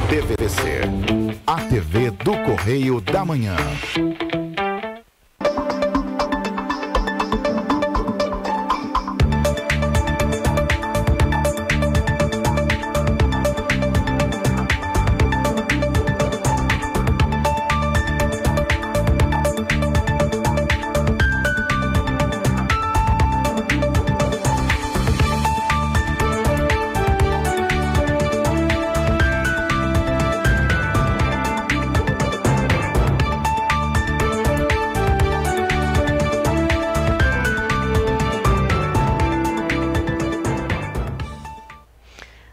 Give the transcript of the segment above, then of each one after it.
TVC, a TV do Correio da Manhã.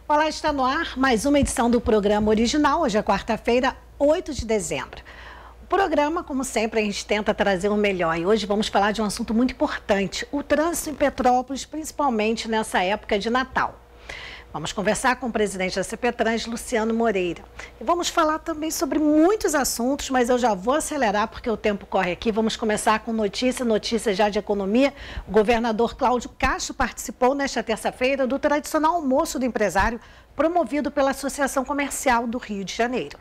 Olá, está no ar mais uma edição do programa original. Hoje é quarta-feira, 8 de dezembro. O programa, como sempre, a gente tenta trazer o melhor. E hoje vamos falar de um assunto muito importante, o trânsito em Petrópolis, principalmente nessa época de Natal. Vamos conversar com o presidente da CPTRANS, Luciano Moreira. E vamos falar também sobre muitos assuntos, mas eu já vou acelerar porque o tempo corre aqui. Vamos começar com notícias já de economia. O governador Cláudio Castro participou nesta terça-feira do tradicional almoço do empresário, promovido pela Associação Comercial do Rio de Janeiro.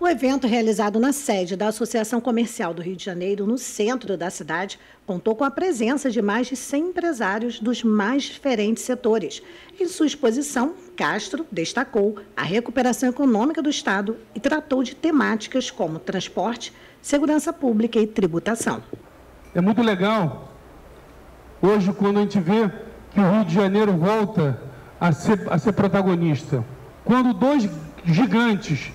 O evento, realizado na sede da Associação Comercial do Rio de Janeiro, no centro da cidade, contou com a presença de mais de 100 empresários dos mais diferentes setores. Em sua exposição, Castro destacou a recuperação econômica do Estado e tratou de temáticas como transporte, segurança pública e tributação. É muito legal, hoje, quando a gente vê que o Rio de Janeiro volta a ser protagonista. Quando dois gigantes,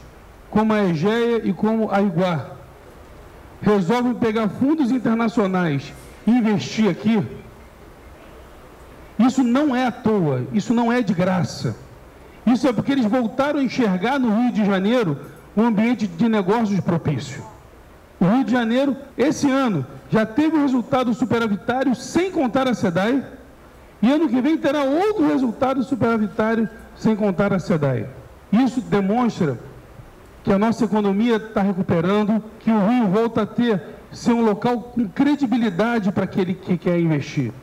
como a Egeia e como a Iguar, resolvem pegar fundos internacionais e investir aqui, isso não é à toa, isso não é de graça. Isso é porque eles voltaram a enxergar no Rio de Janeiro um ambiente de negócios propício. O Rio de Janeiro, esse ano, já teve um resultado superavitário sem contar a SEDAI, e ano que vem terá outro resultado superavitário sem contar a SEDAI. Isso demonstra que a nossa economia está recuperando, que o Rio volta a ser um local com credibilidade para aquele que quer investir.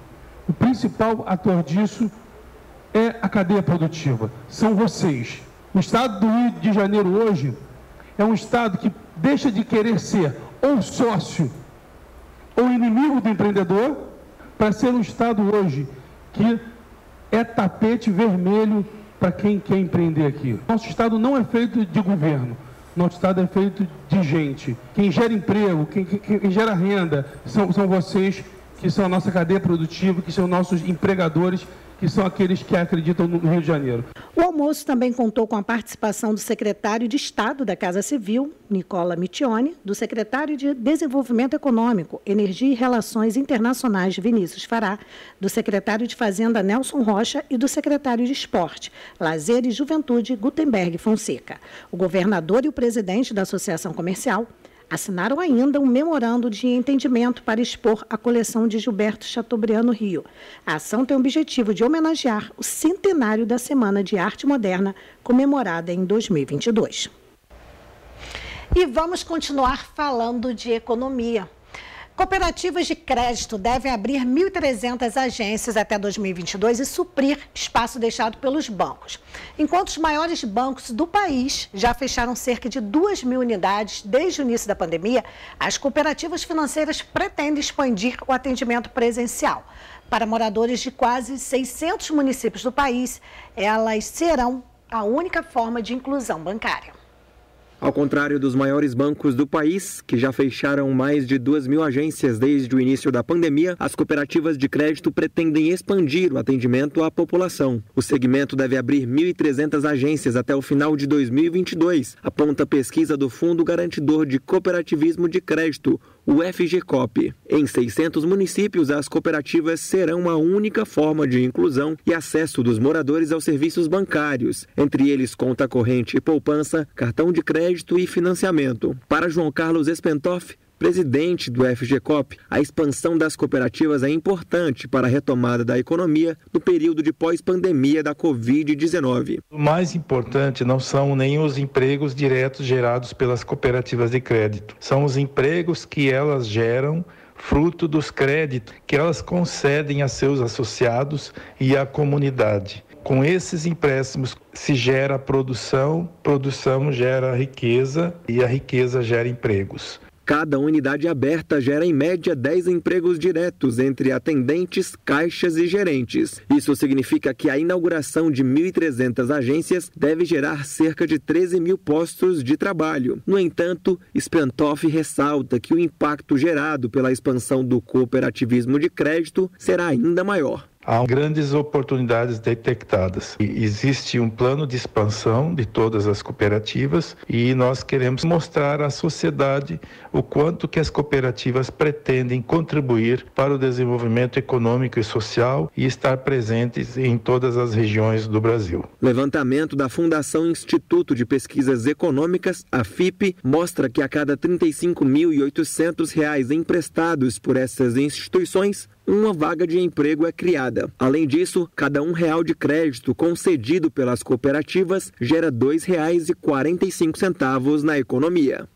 O principal ator disso é a cadeia produtiva, são vocês. O estado do Rio de Janeiro hoje é um estado que deixa de querer ser ou sócio ou inimigo do empreendedor, para ser um estado hoje que é tapete vermelho para quem quer empreender aqui. Nosso estado não é feito de governo. Nosso estado é feito de gente. Quem gera emprego, quem gera renda, são vocês, que são a nossa cadeia produtiva, que são nossos empregadores, que são aqueles que acreditam no Rio de Janeiro. O almoço também contou com a participação do secretário de Estado da Casa Civil, Nicola Mittioni, do secretário de Desenvolvimento Econômico, Energia e Relações Internacionais, Vinícius Fará, do secretário de Fazenda, Nelson Rocha, e do secretário de Esporte, Lazer e Juventude, Gutenberg Fonseca. O governador e o presidente da Associação Comercial assinaram ainda um memorando de entendimento para expor a coleção de Gilberto Chateaubriand Rio. A ação tem o objetivo de homenagear o centenário da Semana de Arte Moderna, comemorada em 2022. E vamos continuar falando de economia. Cooperativas de crédito devem abrir 1.300 agências até 2022 e suprir espaço deixado pelos bancos. Enquanto os maiores bancos do país já fecharam cerca de 2.000 unidades desde o início da pandemia, as cooperativas financeiras pretendem expandir o atendimento presencial. Para moradores de quase 600 municípios do país, elas serão a única forma de inclusão bancária. Ao contrário dos maiores bancos do país, que já fecharam mais de 2.000 agências desde o início da pandemia, as cooperativas de crédito pretendem expandir o atendimento à população. O segmento deve abrir 1.300 agências até o final de 2022, aponta a pesquisa do Fundo Garantidor de Cooperativismo de Crédito, o FGCOP. Em 600 municípios, as cooperativas serão a única forma de inclusão e acesso dos moradores aos serviços bancários, entre eles conta corrente e poupança, cartão de crédito e financiamento. Para João Carlos Espentoff, presidente do FGCOP, a expansão das cooperativas é importante para a retomada da economia no período de pós-pandemia da Covid-19. O mais importante não são nem os empregos diretos gerados pelas cooperativas de crédito, são os empregos que elas geram fruto dos créditos que elas concedem a seus associados e à comunidade. Com esses empréstimos se gera produção, produção gera riqueza e a riqueza gera empregos. Cada unidade aberta gera em média 10 empregos diretos entre atendentes, caixas e gerentes. Isso significa que a inauguração de 1.300 agências deve gerar cerca de 13 mil postos de trabalho. No entanto, Spantoff ressalta que o impacto gerado pela expansão do cooperativismo de crédito será ainda maior. Há grandes oportunidades detectadas. Existe um plano de expansão de todas as cooperativas e nós queremos mostrar à sociedade o quanto que as cooperativas pretendem contribuir para o desenvolvimento econômico e social e estar presentes em todas as regiões do Brasil. Levantamento da Fundação Instituto de Pesquisas Econômicas, a FIPE, mostra que a cada R$ 35.800 emprestados por essas instituições, uma vaga de emprego é criada. Além disso, cada R$1 de crédito concedido pelas cooperativas gera R$ 2,45 na economia.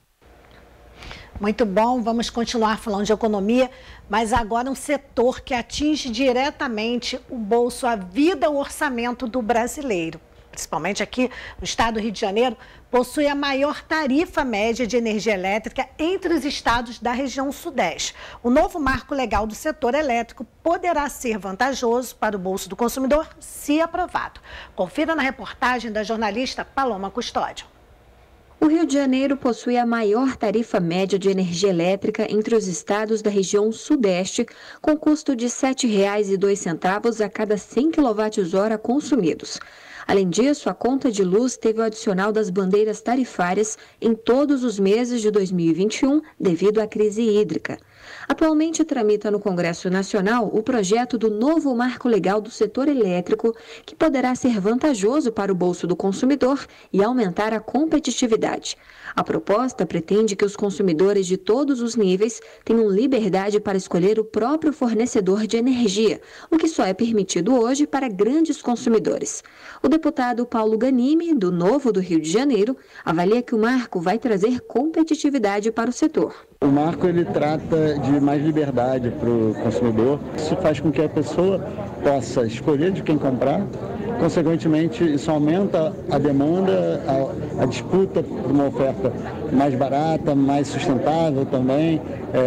Muito bom, vamos continuar falando de economia, mas agora um setor que atinge diretamente o bolso, a vida, o orçamento do brasileiro. Principalmente aqui no estado do Rio de Janeiro, possui a maior tarifa média de energia elétrica entre os estados da região sudeste. O novo marco legal do setor elétrico poderá ser vantajoso para o bolso do consumidor, se aprovado. Confira na reportagem da jornalista Paloma Custódio. O Rio de Janeiro possui a maior tarifa média de energia elétrica entre os estados da região sudeste, com custo de R$ 7,02 a cada 100 kWh consumidos. Além disso, a conta de luz teve o adicional das bandeiras tarifárias em todos os meses de 2021, devido à crise hídrica. Atualmente tramita no Congresso Nacional o projeto do novo marco legal do setor elétrico, que poderá ser vantajoso para o bolso do consumidor e aumentar a competitividade. A proposta pretende que os consumidores de todos os níveis tenham liberdade para escolher o próprio fornecedor de energia, o que só é permitido hoje para grandes consumidores. O deputado Paulo Ganimi, do Novo do Rio de Janeiro, avalia que o marco vai trazer competitividade para o setor. O marco ele trata de mais liberdade para o consumidor. Isso faz com que a pessoa possa escolher de quem comprar. Consequentemente, isso aumenta a demanda, a disputa por uma oferta mais barata, mais sustentável também,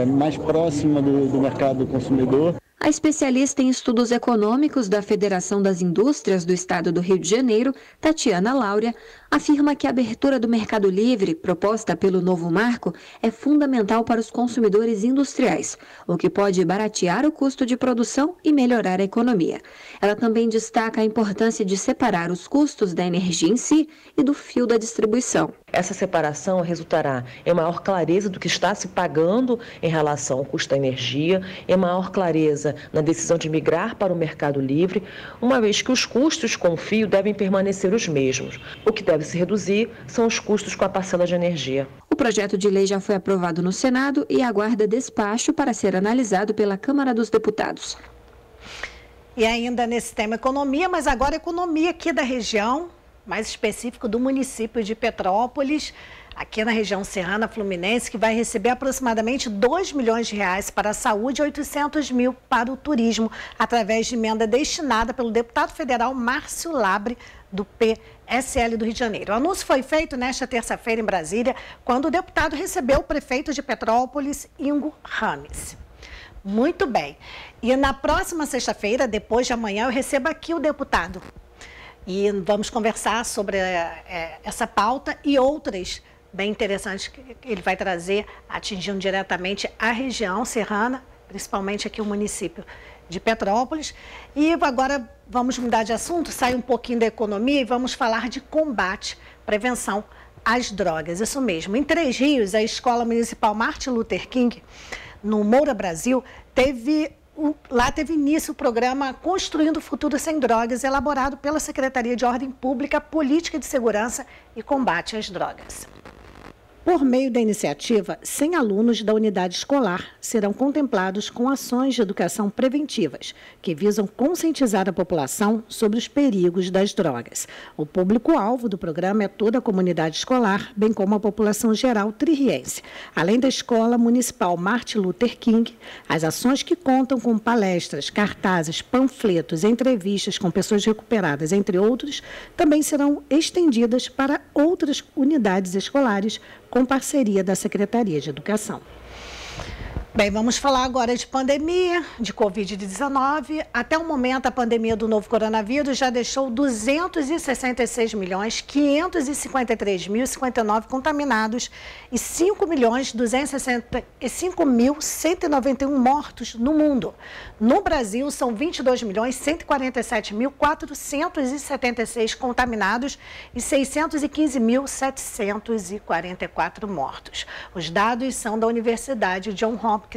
mais próxima do mercado do consumidor. A especialista em estudos econômicos da Federação das Indústrias do Estado do Rio de Janeiro, Tatiana Laura, afirma que a abertura do mercado livre, proposta pelo novo marco, é fundamental para os consumidores industriais, o que pode baratear o custo de produção e melhorar a economia. Ela também destaca a importância de separar os custos da energia em si e do fio da distribuição. Essa separação resultará em maior clareza do que está se pagando em relação ao custo da energia, em maior clareza na decisão de migrar para o mercado livre, uma vez que os custos com o fio devem permanecer os mesmos. O que deve se reduzir são os custos com a parcela de energia. O projeto de lei já foi aprovado no Senado e aguarda despacho para ser analisado pela Câmara dos Deputados. E ainda nesse tema economia, mas agora economia aqui da região, mais específico do município de Petrópolis, aqui na região serrana fluminense, que vai receber aproximadamente R$2 milhões para a saúde e 800 mil para o turismo, através de emenda destinada pelo deputado federal Márcio Labre, do PSL do Rio de Janeiro. O anúncio foi feito nesta terça-feira em Brasília, quando o deputado recebeu o prefeito de Petrópolis, Ingo Rames. Muito bem. E na próxima sexta-feira, depois de amanhã, eu recebo aqui o deputado. E vamos conversar sobre essa pauta e outras bem interessantes que ele vai trazer, atingindo diretamente a região serrana, principalmente aqui o município de Petrópolis. E agora vamos mudar de assunto, sair um pouquinho da economia e vamos falar de combate, prevenção às drogas. Isso mesmo. Em Três Rios, a Escola Municipal Martin Luther King, no Moura Brasil, teve início o programa Construindo o Futuro Sem Drogas, elaborado pela Secretaria de Ordem Pública, Política de Segurança e Combate às Drogas. Por meio da iniciativa, 100 alunos da unidade escolar serão contemplados com ações de educação preventivas, que visam conscientizar a população sobre os perigos das drogas. O público-alvo do programa é toda a comunidade escolar, bem como a população geral tririense. Além da Escola Municipal Martin Luther King, as ações que contam com palestras, cartazes, panfletos, entrevistas com pessoas recuperadas, entre outros, também serão estendidas para outras unidades escolares, com parceria da Secretaria de Educação. Bem, vamos falar agora de pandemia, de Covid-19. Até o momento, a pandemia do novo coronavírus já deixou 266.553.059 contaminados e 5.265.191 mortos no mundo. No Brasil, são 22.147.476 contaminados e 615.744 mortos. Os dados são da Universidade Johns Hopkins.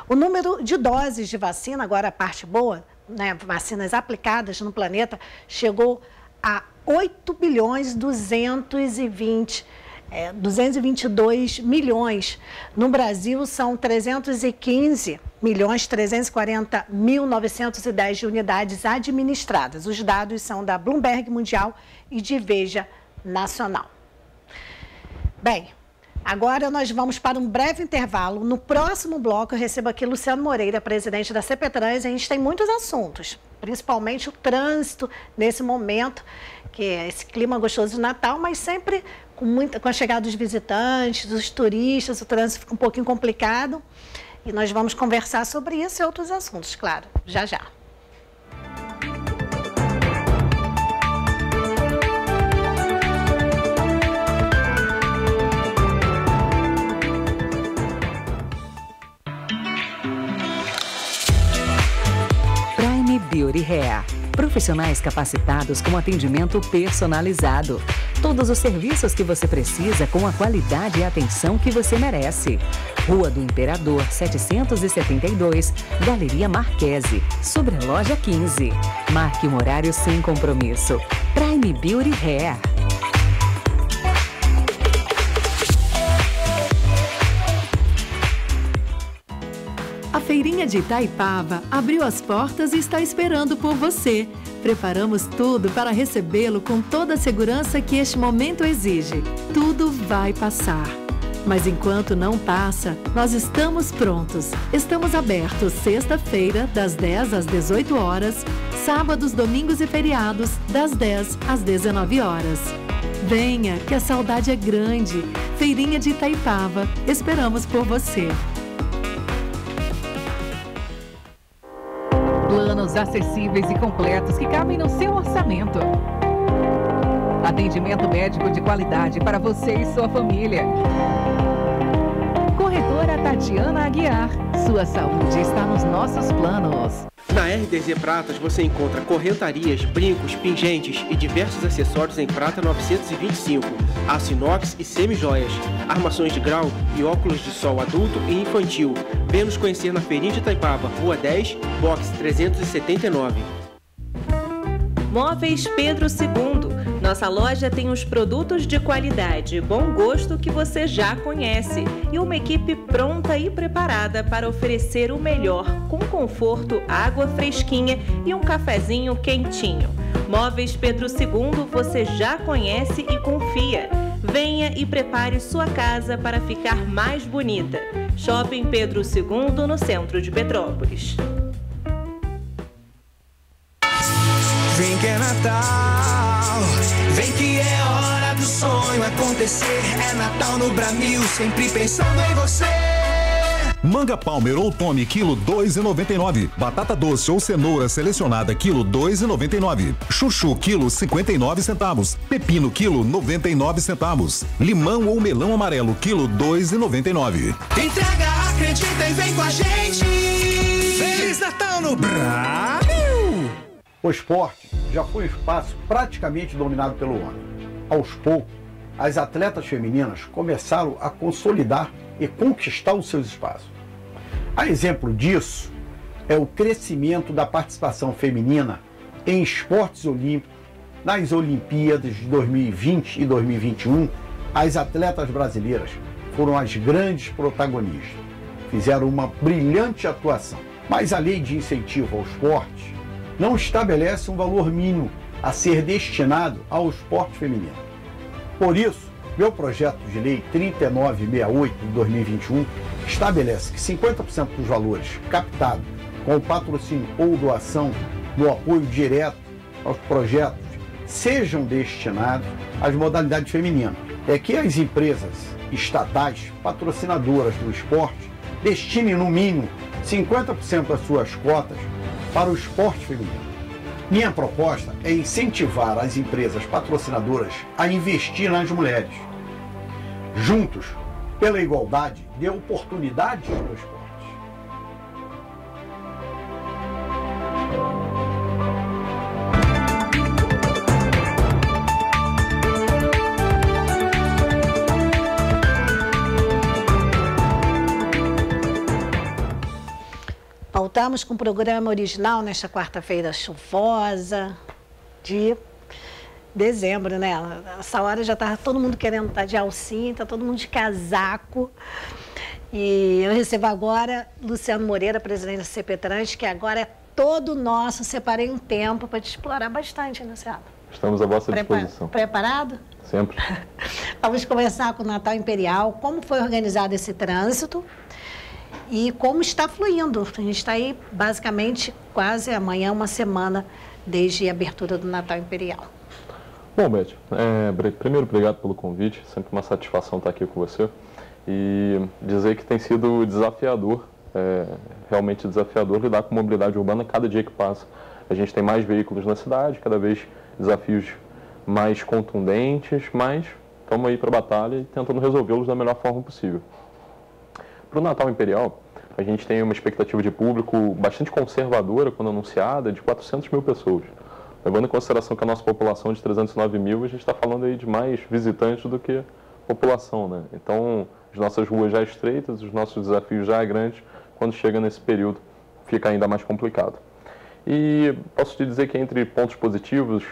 O número de doses de vacina, agora a parte boa, né, vacinas aplicadas no planeta, chegou a 222 milhões. No Brasil, são 315.340.910 unidades administradas. Os dados são da Bloomberg Mundial e de Veja Nacional. Bem, agora nós vamos para um breve intervalo. No próximo bloco eu recebo aqui Luciano Moreira, presidente da CPTrans. A gente tem muitos assuntos, principalmente o trânsito nesse momento, que é esse clima gostoso de Natal, mas sempre com a chegada dos visitantes, dos turistas, o trânsito fica um pouquinho complicado. E nós vamos conversar sobre isso e outros assuntos, claro, já já. Beauty Hair. Profissionais capacitados com atendimento personalizado. Todos os serviços que você precisa com a qualidade e atenção que você merece. Rua do Imperador, 772, Galeria Marquese, sobre a loja 15. Marque um horário sem compromisso. Prime Beauty Hair. A Feirinha de Itaipava abriu as portas e está esperando por você. Preparamos tudo para recebê-lo com toda a segurança que este momento exige. Tudo vai passar. Mas enquanto não passa, nós estamos prontos. Estamos abertos sexta-feira, das 10 às 18 horas, sábados, domingos e feriados, das 10 às 19 horas. Venha, que a saudade é grande. Feirinha de Itaipava, esperamos por você. Planos acessíveis e completos que cabem no seu orçamento. Atendimento médico de qualidade para você e sua família. Corretora Tatiana Aguiar. Sua saúde está nos nossos planos. Na RDZ Pratas você encontra correntarias, brincos, pingentes e diversos acessórios em prata 925, aço inox e semi-joias, armações de grau e óculos de sol adulto e infantil. Venha nos conhecer na Feirinha de Itaipava, Rua 10, box 379. Móveis Pedro II. Nossa loja tem os produtos de qualidade e bom gosto que você já conhece e uma equipe pronta e preparada para oferecer o melhor, com conforto, água fresquinha e um cafezinho quentinho. Móveis Pedro II você já conhece e confia. Venha e prepare sua casa para ficar mais bonita. Shopping Pedro II, no centro de Petrópolis. Vem que é Natal, vem que é hora do sonho acontecer. É Natal no Bramil, sempre pensando em você. Manga Palmer ou Tome, quilo 2,99. Batata doce ou cenoura selecionada, quilo 2,99. Chuchu, quilo 59 centavos. Pepino, quilo 99 centavos. Limão ou melão amarelo, quilo 2,99. Entrega, acredita e vem com a gente. Feliz Natal no Bramil. O esporte já foi um espaço praticamente dominado pelo homem. Aos poucos, as atletas femininas começaram a consolidar e conquistar os seus espaços. A exemplo disso é o crescimento da participação feminina em esportes olímpicos. Nas Olimpíadas de 2020 e 2021, as atletas brasileiras foram as grandes protagonistas. Fizeram uma brilhante atuação. Mas a lei de incentivo ao esporte não estabelece um valor mínimo a ser destinado ao esporte feminino. Por isso, meu projeto de lei 3968 de 2021 estabelece que 50% dos valores captados com o patrocínio ou doação do apoio direto aos projetos sejam destinados às modalidades femininas. É que as empresas estatais patrocinadoras do esporte destinem no mínimo 50% das suas cotas para o esporte feminino. Minha proposta é incentivar as empresas patrocinadoras a investir nas mulheres. Juntos, pela igualdade de oportunidades no esporte. Voltamos com o programa original nesta quarta-feira chuvosa de dezembro, né? Essa hora já está todo mundo querendo estar de alcinha, está todo mundo de casaco. E eu recebo agora Luciano Moreira, presidente da CPTrans, que agora é todo nosso. Separei um tempo para te explorar bastante, Luciano. Estamos à vossa disposição. Preparado? Sempre. Vamos começar com o Natal Imperial. Como foi organizado esse trânsito? E como está fluindo. A gente está aí, basicamente, quase amanhã, uma semana desde a abertura do Natal Imperial. Bom, Beth, primeiro, obrigado pelo convite. Sempre uma satisfação estar aqui com você. E dizer que tem sido desafiador, realmente desafiador, lidar com mobilidade urbana cada dia que passa. A gente tem mais veículos na cidade, cada vez desafios mais contundentes, mas estamos aí para a batalha e tentando resolvê-los da melhor forma possível. Para o Natal Imperial, a gente tem uma expectativa de público bastante conservadora, quando anunciada, de 400 mil pessoas. Levando em consideração que a nossa população é de 309 mil, a gente está falando aí de mais visitantes do que população, né? Então, as nossas ruas já estreitas, os nossos desafios já grandes, quando chega nesse período, fica ainda mais complicado. E posso te dizer que entre pontos positivos,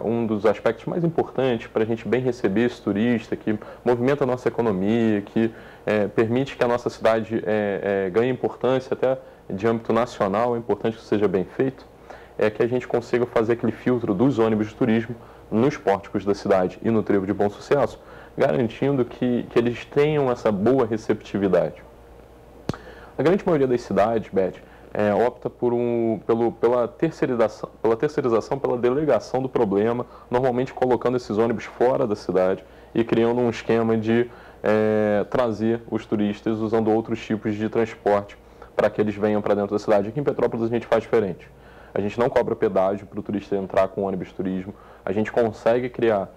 um dos aspectos mais importantes para a gente bem receber esse turista, que movimenta a nossa economia, que permite que a nossa cidade ganhe importância até de âmbito nacional, é importante que isso seja bem feito, é que a gente consiga fazer aquele filtro dos ônibus de turismo nos pórticos da cidade e no Trevo de Bom Sucesso, garantindo que eles tenham essa boa receptividade. A grande maioria das cidades, Beth, opta pela terceirização, pela delegação do problema, normalmente colocando esses ônibus fora da cidade e criando um esquema de trazer os turistas usando outros tipos de transporte para que eles venham para dentro da cidade. Aqui em Petrópolis a gente faz diferente. A gente não cobra pedágio para o turista entrar com ônibus de turismo. A gente consegue criar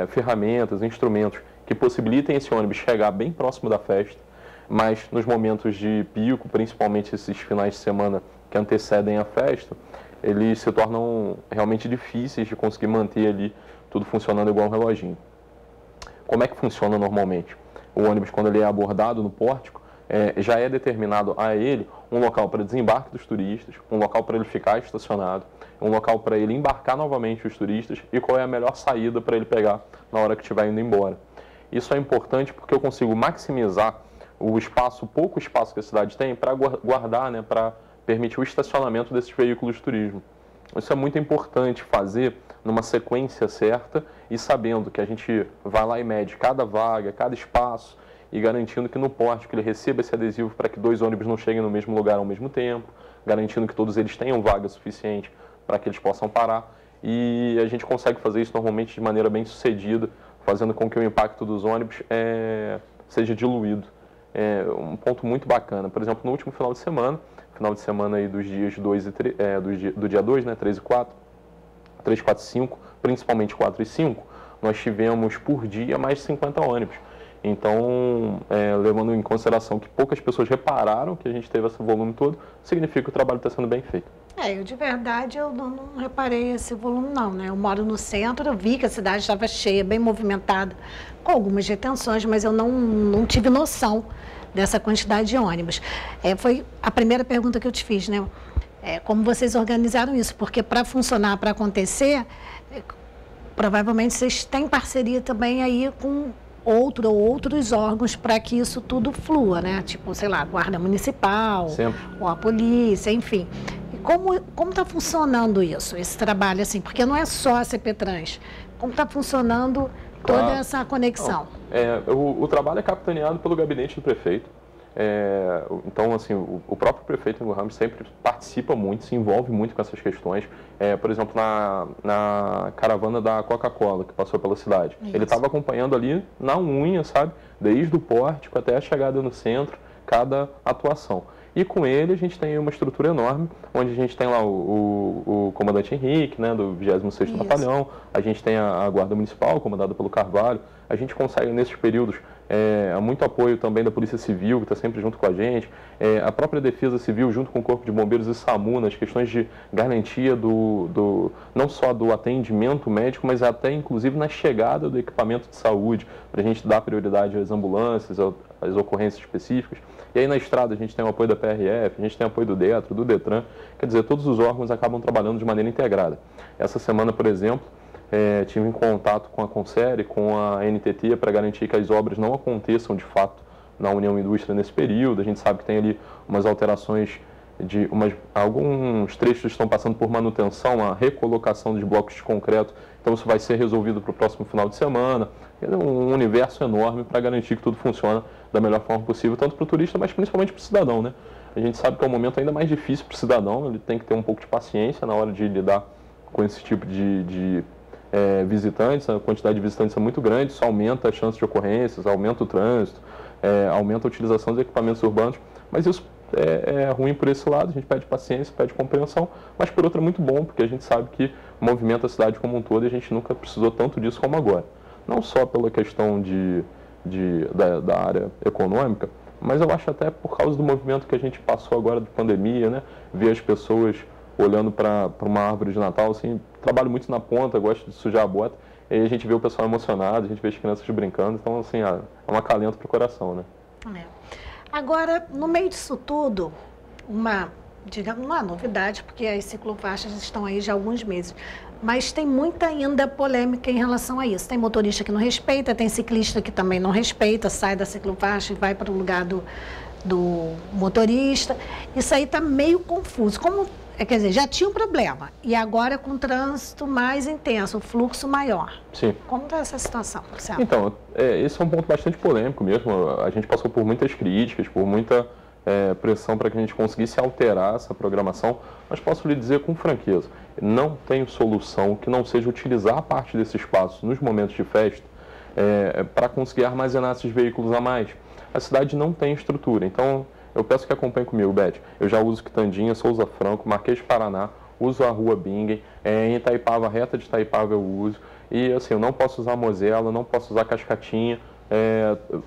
ferramentas, instrumentos que possibilitem esse ônibus chegar bem próximo da festa, mas nos momentos de pico, principalmente esses finais de semana que antecedem a festa, eles se tornam realmente difíceis de conseguir manter ali tudo funcionando igual um reloginho. Como é que funciona normalmente? O ônibus, quando ele é abordado no pórtico, já é determinado a ele um local para desembarque dos turistas, um local para ele ficar estacionado, um local para ele embarcar novamente os turistas e qual é a melhor saída para ele pegar na hora que estiver indo embora. Isso é importante porque eu consigo maximizar o espaço, pouco espaço que a cidade tem para guardar, né, para permitir o estacionamento desses veículos de turismo. Isso é muito importante fazer numa sequência certa e sabendo que a gente vai lá e mede cada vaga, cada espaço e garantindo que no pórtico ele receba esse adesivo para que 2 ônibus não cheguem no mesmo lugar ao mesmo tempo, garantindo que todos eles tenham vaga suficiente para que eles possam parar. E a gente consegue fazer isso normalmente de maneira bem sucedida, fazendo com que o impacto dos ônibus seja diluído. Um ponto muito bacana. Por exemplo, no último final de semana aí dos dias 2 e 3, do dia 2, né, 3 e 4, 3, 4 e 5, principalmente 4 e 5, nós tivemos por dia mais de 50 ônibus. Então, levando em consideração que poucas pessoas repararam que a gente teve esse volume todo, significa que o trabalho está sendo bem feito. Eu de verdade eu não reparei esse volume não, né? Eu moro no centro, eu vi que a cidade estava cheia, bem movimentada, com algumas retenções, mas eu não tive noção dessa quantidade de ônibus. Foi a primeira pergunta que eu te fiz, né? Como vocês organizaram isso? Porque para funcionar, para acontecer, provavelmente vocês têm parceria também aí com outros órgãos para que isso tudo flua, né? Tipo, sei lá, a Guarda Municipal, ou a polícia, enfim. E como está funcionando isso, esse trabalho, assim? Porque não é só a CPTrans. Como está funcionando toda essa conexão? O trabalho é capitaneado pelo gabinete do prefeito. Então, assim, o próprio prefeito Ingo Ramos sempre participa muito, se envolve muito com essas questões. Por exemplo, na caravana da Coca-Cola, que passou pela cidade. Isso. Ele estava acompanhando ali na unha, sabe? Desde o pórtico até a chegada no centro, cada atuação. E com ele a gente tem uma estrutura enorme, onde a gente tem lá o comandante Henrique, né, do 26º Batalhão, a gente tem a Guarda Municipal, comandada pelo Carvalho, a gente consegue nesses períodos muito apoio também da Polícia Civil, que está sempre junto com a gente, a própria Defesa Civil junto com o Corpo de Bombeiros e SAMU, nas questões de garantia não só do atendimento médico, mas até inclusive na chegada do equipamento de saúde, para a gente dar prioridade às ambulâncias, às ocorrências específicas. E aí na estrada a gente tem o apoio da PRF, a gente tem o apoio do DETRO, do DETRAN, quer dizer, todos os órgãos acabam trabalhando de maneira integrada. Essa semana, por exemplo, tive em contato com a Conser, com a NTT, para garantir que as obras não aconteçam de fato na União Indústria nesse período. A gente sabe que tem ali umas alterações, alguns trechos estão passando por manutenção, a recolocação de blocos de concreto, então isso vai ser resolvido para o próximo final de semana. É um universo enorme para garantir que tudo funciona da melhor forma possível, tanto para o turista, mas principalmente para o cidadão, né? A gente sabe que é um momento ainda mais difícil para o cidadão, ele tem que ter um pouco de paciência na hora de lidar com esse tipo de visitantes. A quantidade de visitantes é muito grande, isso aumenta a chance de ocorrências, aumenta o trânsito, aumenta a utilização dos equipamentos urbanos, mas isso é ruim por esse lado, a gente pede paciência, pede compreensão, mas por outro é muito bom, porque a gente sabe que movimenta a cidade como um todo e a gente nunca precisou tanto disso como agora. Não só pela questão da área econômica, mas eu acho até por causa do movimento que a gente passou agora de pandemia, né? Ver as pessoas olhando para uma árvore de Natal, assim, trabalho muito na ponta, gosto de sujar a bota, e aí a gente vê o pessoal emocionado, a gente vê as crianças brincando, então, assim, é um acalento para o coração, né? Agora, no meio disso tudo, uma novidade, porque as ciclofaixas estão aí já há alguns meses, mas tem muita ainda polêmica em relação a isso. Tem motorista que não respeita, tem ciclista que também não respeita, sai da ciclofaixa e vai para o lugar do motorista. Isso aí está meio confuso. Quer dizer, já tinha um problema, e agora com o trânsito mais intenso, o fluxo maior. Sim. Como está essa situação, Marcelo? Então, esse é um ponto bastante polêmico mesmo. A gente passou por muitas críticas, por muita pressão para que a gente conseguisse alterar essa programação, mas posso lhe dizer com franqueza, não tem solução que não seja utilizar parte desse espaço nos momentos de festa para conseguir armazenar esses veículos a mais. A cidade não tem estrutura, então eu peço que acompanhe comigo, Beth. Eu já uso Quitandinha, Souza Franco, Marquês de Paraná, uso a Rua Bingen, em Itaipava, a reta de Itaipava eu uso, e assim, eu não posso usar Mosela, não posso usar Cascatinha,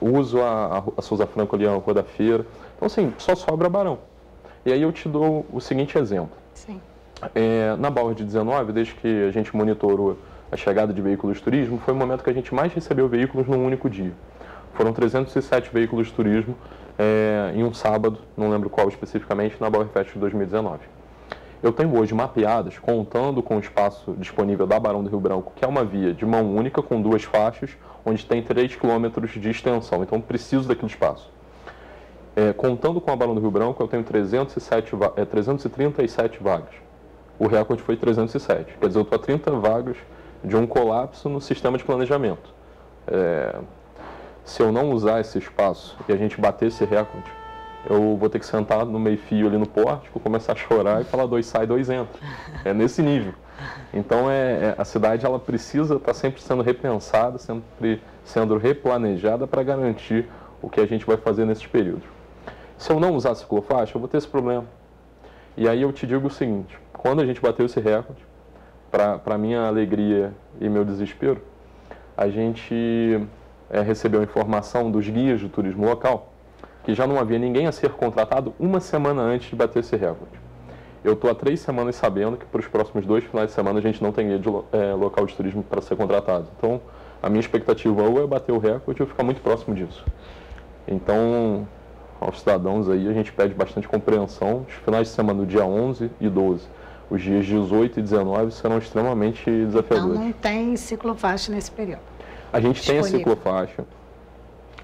uso a Souza Franco ali, a Rua da Feira. Então, assim, só sobra Barão. E aí eu te dou o seguinte exemplo. Sim. Na Bauer de 19, desde que a gente monitorou a chegada de veículos de turismo, foi o momento que a gente mais recebeu veículos num único dia. Foram 307 veículos de turismo em um sábado, não lembro qual especificamente, na Bauer Fest de 2019. Eu tenho hoje mapeadas, contando com o espaço disponível da Barão do Rio Branco, que é uma via de mão única com 2 faixas, onde tem 3 quilômetros de extensão, então preciso daquele espaço. Contando com a Barão do Rio Branco, eu tenho 337 vagas. O recorde foi 307, quer dizer, eu estou a 30 vagas de um colapso no sistema de planejamento. Se eu não usar esse espaço e a gente bater esse recorde, eu vou ter que sentar no meio-fio ali no pórtico, começar a chorar e falar 2 sai, 2 entra. É nesse nível. Então, a cidade ela precisa estar sempre sendo repensada, sempre sendo replanejada para garantir o que a gente vai fazer nesses períodos. Se eu não usar a ciclofaixa, eu vou ter esse problema. E aí eu te digo o seguinte, quando a gente bateu esse recorde, para minha alegria e meu desespero, a gente recebeu a informação dos guias do turismo local que já não havia ninguém a ser contratado uma semana antes de bater esse recorde. Eu estou há 3 semanas sabendo que para os próximos 2 finais de semana a gente não tem guia de local de turismo para ser contratado. Então, a minha expectativa ou é bater o recorde ou ficar muito próximo disso. Então, aos cidadãos aí, a gente pede bastante compreensão. Os finais de semana do dia 11 e 12, os dias 18 e 19 serão extremamente desafiadores. Então, não tem ciclofaixa nesse período? A gente tem a ciclofaixa,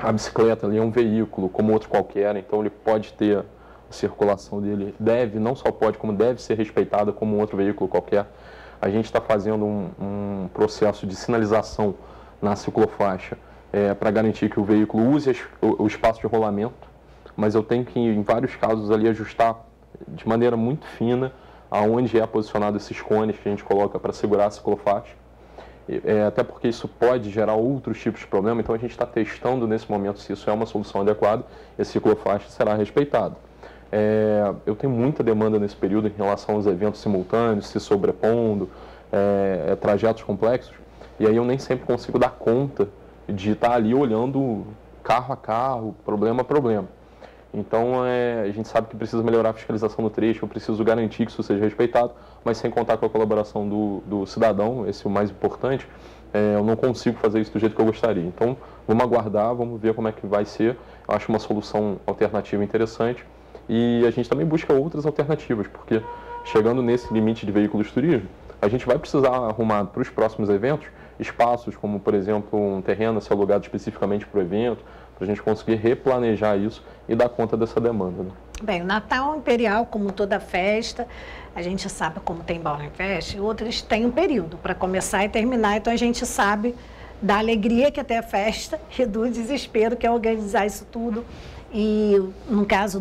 A bicicleta ali é um veículo como outro qualquer, então ele pode ter a circulação dele, não só pode, como deve ser respeitada como um outro veículo qualquer. A gente está fazendo um processo de sinalização na ciclofaixa para garantir que o veículo use o espaço de rolamento, mas eu tenho que, em vários casos, ali ajustar de maneira muito fina aonde é posicionado esses cones que a gente coloca para segurar a ciclofaixa. Até porque isso pode gerar outros tipos de problema, então a gente está testando nesse momento se isso é uma solução adequada e a ciclofaixa será respeitada. Eu tenho muita demanda nesse período em relação aos eventos simultâneos, se sobrepondo, trajetos complexos, e aí eu nem sempre consigo dar conta de estar ali olhando carro a carro, problema a problema. Então, a gente sabe que precisa melhorar a fiscalização do trecho, eu preciso garantir que isso seja respeitado, mas sem contar com a colaboração do cidadão, esse é o mais importante, eu não consigo fazer isso do jeito que eu gostaria. Então, vamos aguardar, vamos ver como é que vai ser. Eu acho uma solução alternativa interessante e a gente também busca outras alternativas, porque chegando nesse limite de veículos de turismo, a gente vai precisar arrumar para os próximos eventos espaços, como, por exemplo, um terreno a ser alugado especificamente para o evento, para a gente conseguir replanejar isso e dar conta dessa demanda. Né? Bem, o Natal Imperial, como toda festa, a gente sabe como tem Balneário Fest, outros têm um período para começar e terminar, então a gente sabe da alegria que é ter a festa e do desespero que é organizar isso tudo. E no caso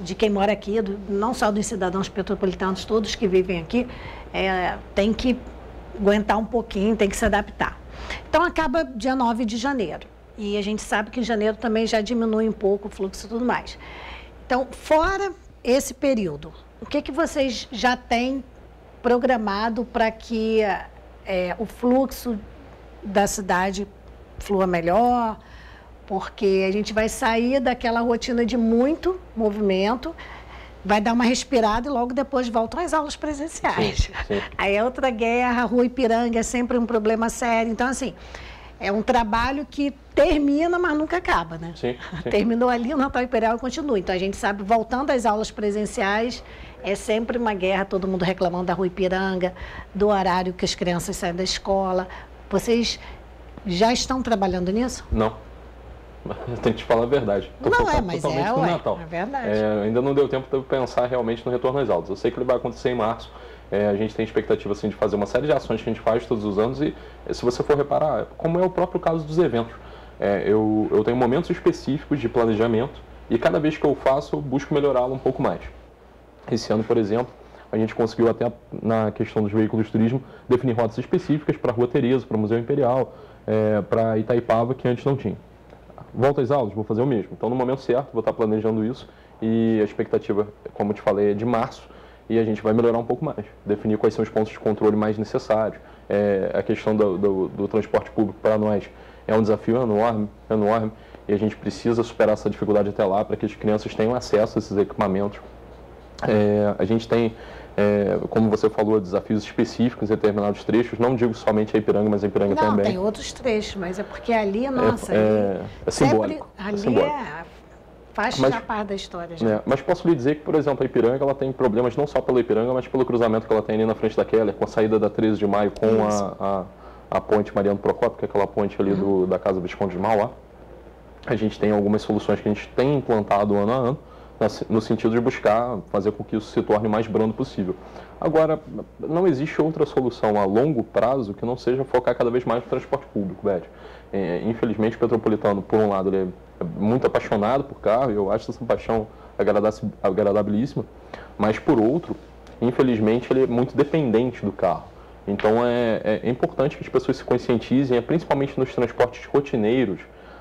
de quem mora aqui, não só dos cidadãos petropolitanos, todos que vivem aqui, tem que aguentar um pouquinho, tem que se adaptar. Então acaba dia 9 de janeiro. E a gente sabe que em janeiro também já diminui um pouco o fluxo e tudo mais. Então, fora esse período, o que vocês já têm programado para que o fluxo da cidade flua melhor? Porque a gente vai sair daquela rotina de muito movimento, vai dar uma respirada e logo depois voltam às aulas presenciais. Sim, sim. Aí é outra guerra, a Rua Ipiranga é sempre um problema sério. Então, assim, é um trabalho que termina, mas nunca acaba, né? Sim, sim. Terminou ali, o Natal Imperial e continua. Então, a gente sabe, voltando às aulas presenciais, é sempre uma guerra, todo mundo reclamando da Rua Ipiranga, do horário que as crianças saem da escola. Vocês já estão trabalhando nisso? Não. Eu tenho que te falar a verdade. Mas é verdade. Ainda não deu tempo de eu pensar realmente no retorno às aulas. Eu sei que ele vai acontecer em março. A gente tem expectativa assim, de fazer uma série de ações que a gente faz todos os anos e, se você for reparar, como é o próprio caso dos eventos. Eu tenho momentos específicos de planejamento e cada vez que eu faço, eu busco melhorá-lo um pouco mais. Esse ano, por exemplo, a gente conseguiu até, na questão dos veículos de turismo, definir rotas específicas para a Rua Tereza, para o Museu Imperial, para Itaipava, que antes não tinha. Volta às aulas, vou fazer o mesmo. Então, no momento certo, vou estar planejando isso e a expectativa, como eu te falei, é de março e a gente vai melhorar um pouco mais, definir quais são os pontos de controle mais necessários. A questão do transporte público para nós é um desafio enorme, e a gente precisa superar essa dificuldade até lá para que as crianças tenham acesso a esses equipamentos. A gente tem, como você falou, desafios específicos em determinados trechos, não digo somente a Ipiranga, mas a Ipiranga também. Não, tem outros trechos, mas é porque ali, nossa, é simbólico. Ali simbólico. Faz a parte da história. Mas posso lhe dizer que, por exemplo, a Ipiranga ela tem problemas não só pela Ipiranga, mas pelo cruzamento que ela tem ali na frente da Keller, com a saída da 13 de maio com a ponte Mariano Procópio, que é aquela ponte ali da Casa Visconde de Mauá. A gente tem algumas soluções que a gente tem implantado ano a ano, no sentido de buscar fazer com que isso se torne o mais brando possível. Agora, não existe outra solução a longo prazo que não seja focar cada vez mais no transporte público, Beth. Infelizmente, o petropolitano, por um lado, ele é muito apaixonado por carro, e eu acho essa paixão agradabilíssima, mas, por outro, infelizmente, ele é muito dependente do carro. Então, é importante que as pessoas se conscientizem, principalmente nos transportes rotineiros,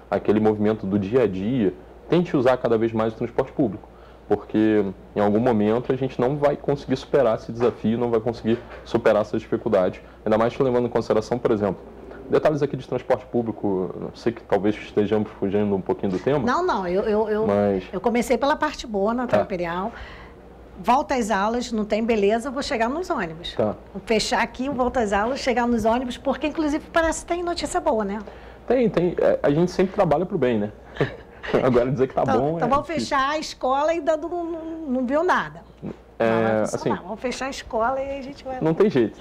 aquele movimento do dia a dia, tente usar cada vez mais o transporte público, porque em algum momento a gente não vai conseguir superar esse desafio, não vai conseguir superar essas dificuldades, ainda mais levando em consideração, por exemplo, detalhes aqui de transporte público, sei que talvez estejamos fugindo um pouquinho do tema. Não, eu comecei pela parte boa na Natal Imperial, volta às aulas, não tem beleza, eu vou chegar nos ônibus. Vou fechar aqui, volta às aulas, chegar nos ônibus, porque inclusive parece que tem notícia boa, né? Tem, a gente sempre trabalha para o bem, né? Agora dizer que tá bom. Então vamos fechar a escola e ainda não viu nada. Assim, vamos fechar a escola e a gente vai. Não tem jeito,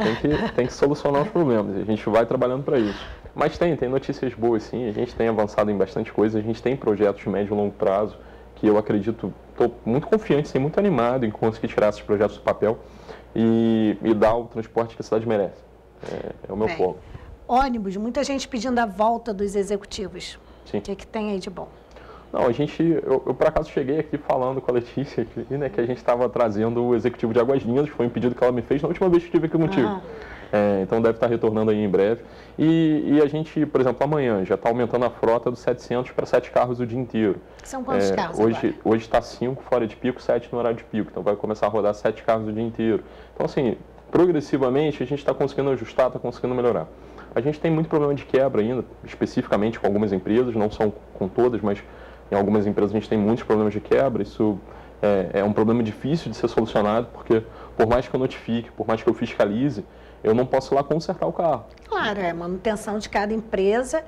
tem que solucionar os problemas. A gente vai trabalhando para isso. Mas tem notícias boas, sim. A gente tem avançado em bastante coisa. A gente tem projetos de médio e longo prazo que eu acredito, estou muito confiante, sim, muito animado em conseguir tirar esses projetos do papel e dar o transporte que a cidade merece. É o meu foco. Ônibus, muita gente pedindo a volta dos executivos. Sim. O que tem aí de bom? Não, eu por acaso cheguei aqui falando com a Letícia aqui, né, que a gente estava trazendo o executivo de Águas Lindas, que foi um pedido que ela me fez na última vez que estive aqui contigo. Então deve estar retornando aí em breve. E a gente, por exemplo, amanhã já está aumentando a frota dos 700 para 7 carros o dia inteiro. São quantos carros Hoje está 5 fora de pico, 7 no horário de pico. Então vai começar a rodar 7 carros o dia inteiro. Então assim, progressivamente a gente está conseguindo ajustar, está conseguindo melhorar. A gente tem muito problema de quebra ainda, especificamente com algumas empresas, não são com todas, mas em algumas empresas a gente tem muitos problemas de quebra. Isso é um problema difícil de ser solucionado, porque por mais que eu notifique, por mais que eu fiscalize, eu não posso ir lá consertar o carro. Claro, é manutenção de cada empresa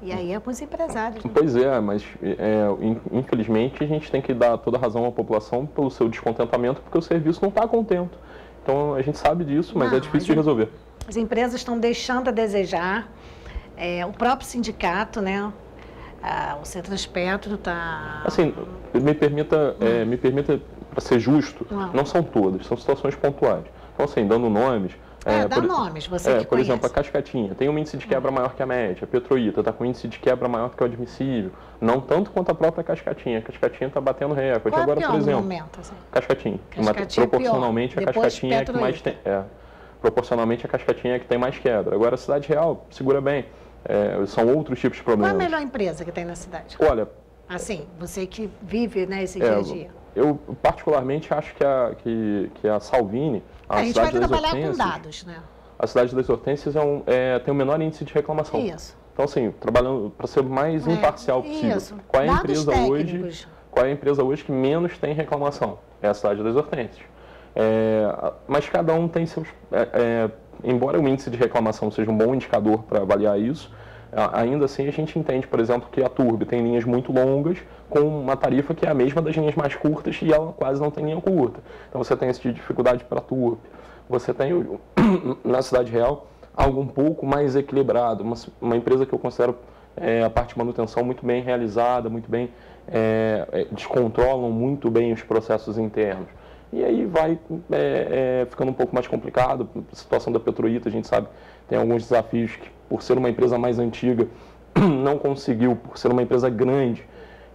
e aí é com os empresários. Né? Pois é, mas infelizmente a gente tem que dar toda a razão à população pelo seu descontentamento, porque o serviço não está contento. Então a gente sabe disso, mas é difícil de resolver. As empresas estão deixando a desejar, o próprio sindicato, né? O Cetraspetro está... Assim, me permita para ser justo, não são todas, são situações pontuais. Então assim, dando nomes... dá nomes, você que por conhece. exemplo, a Cascatinha tem um índice de quebra maior que a média, a Petroíta está com um índice de quebra maior que o admissível, não tanto quanto a própria Cascatinha. A Cascatinha está batendo recorde. Qual agora, é por exemplo, momento, assim? Cascatinha. Proporcionalmente, a Cascatinha é que mais tem... proporcionalmente a Cascatinha é que tem mais quebra. Agora, a Cidade Real segura bem. São outros tipos de problemas. Qual é a melhor empresa que tem na cidade? Olha... Assim, você que vive, né, esse dia a dia. Eu particularmente acho que a Salvini, a gente vai trabalhar com dados, né? A Cidade das Hortênsias tem o menor índice de reclamação. Isso. Então, assim, trabalhando para ser o mais imparcial possível. Isso. Qual é a empresa hoje que menos tem reclamação? É a Cidade das Hortênsias. Mas cada um tem seus... embora o índice de reclamação seja um bom indicador para avaliar isso, ainda assim a gente entende, por exemplo, que a Turb tem linhas muito longas com uma tarifa que é a mesma das linhas mais curtas e ela quase não tem linha curta. Então você tem esse tipo de dificuldade para a Turb. Você tem, na Cidade Real, algo um pouco mais equilibrado, uma empresa que eu considero a parte de manutenção muito bem realizada, muito bem, descontrolam muito bem os processos internos. E aí vai ficando um pouco mais complicado. A situação da Petroíta, a gente sabe, tem alguns desafios que, por ser uma empresa mais antiga, não conseguiu, por ser uma empresa grande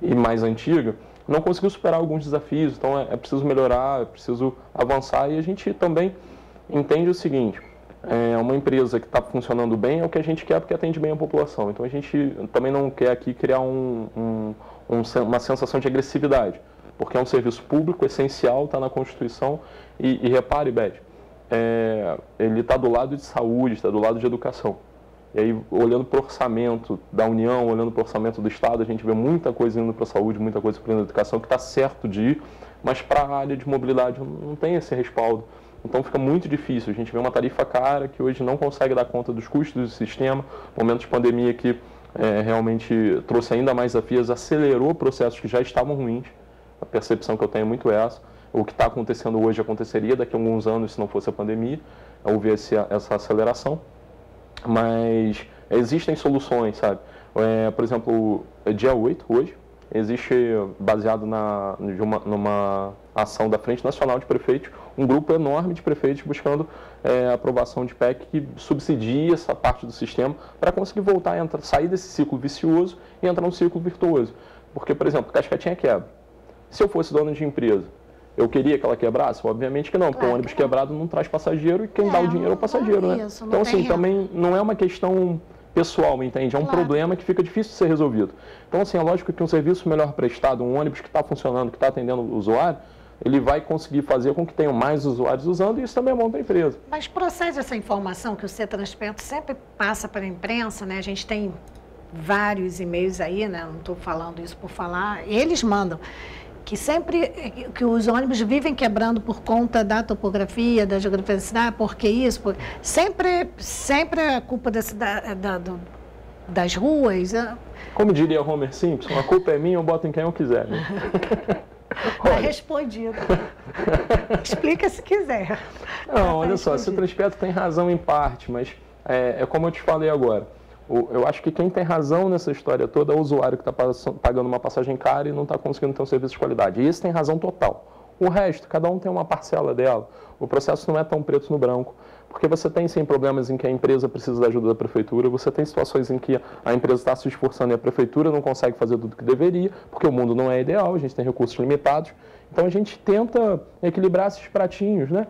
e mais antiga, não conseguiu superar alguns desafios. Então é preciso melhorar, é preciso avançar. E a gente também entende o seguinte, uma empresa que está funcionando bem é o que a gente quer porque atende bem a população. Então a gente também não quer aqui criar uma sensação de agressividade, porque é um serviço público essencial, está na Constituição, e repare, Beth, ele está do lado de saúde, está do lado de educação. E aí, olhando para o orçamento da União, olhando para o orçamento do Estado, a gente vê muita coisa indo para a saúde, muita coisa para a educação, que está certo de ir, mas para a área de mobilidade não tem esse respaldo. Então fica muito difícil, a gente vê uma tarifa cara que hoje não consegue dar conta dos custos do sistema, momento de pandemia que realmente trouxe ainda mais desafios, acelerou processos que já estavam ruins. A percepção que eu tenho é muito essa. O que está acontecendo hoje aconteceria daqui a alguns anos se não fosse a pandemia. Houve essa aceleração. Mas existem soluções, sabe? Por exemplo, dia 8, hoje, existe, baseado numa ação da Frente Nacional de Prefeitos, um grupo enorme de prefeitos buscando a aprovação de PEC que subsidia essa parte do sistema para conseguir voltar a sair desse ciclo vicioso e entrar num ciclo virtuoso. Porque, por exemplo, Cascatinha quebra. Se eu fosse dono de empresa, eu queria que ela quebrasse? Obviamente que não, porque o ônibus quebrado não traz passageiro e quem dá o dinheiro é o passageiro, né? Então, assim, também não é uma questão pessoal, entende? É um problema que fica difícil de ser resolvido. Então, assim, é lógico que um serviço melhor prestado, um ônibus que está funcionando, que está atendendo o usuário, ele vai conseguir fazer com que tenham mais usuários usando e isso também é bom para a empresa. Mas procede essa informação que o Cetraspetro sempre passa para a imprensa, né? A gente tem vários e-mails aí, né? Não estou falando isso por falar, eles mandam. Que sempre que os ônibus vivem quebrando por conta da topografia, da geografia da cidade, porque isso, sempre a culpa das ruas. Como diria Homer Simpson, a culpa é minha, eu boto em quem eu quiser. Né? Está respondido. Explica se quiser. Não, olha só, o Cetraspetro tem razão em parte, mas é como eu te falei agora. Eu acho que quem tem razão nessa história toda é o usuário que está pagando uma passagem cara e não está conseguindo ter um serviço de qualidade. E esse tem razão total. O resto, cada um tem uma parcela dela. O processo não é tão preto no branco. Porque você tem, sim, problemas em que a empresa precisa da ajuda da prefeitura, você tem situações em que a empresa está se esforçando e a prefeitura não consegue fazer tudo o que deveria, porque o mundo não é ideal, a gente tem recursos limitados. Então, a gente tenta equilibrar esses pratinhos, né?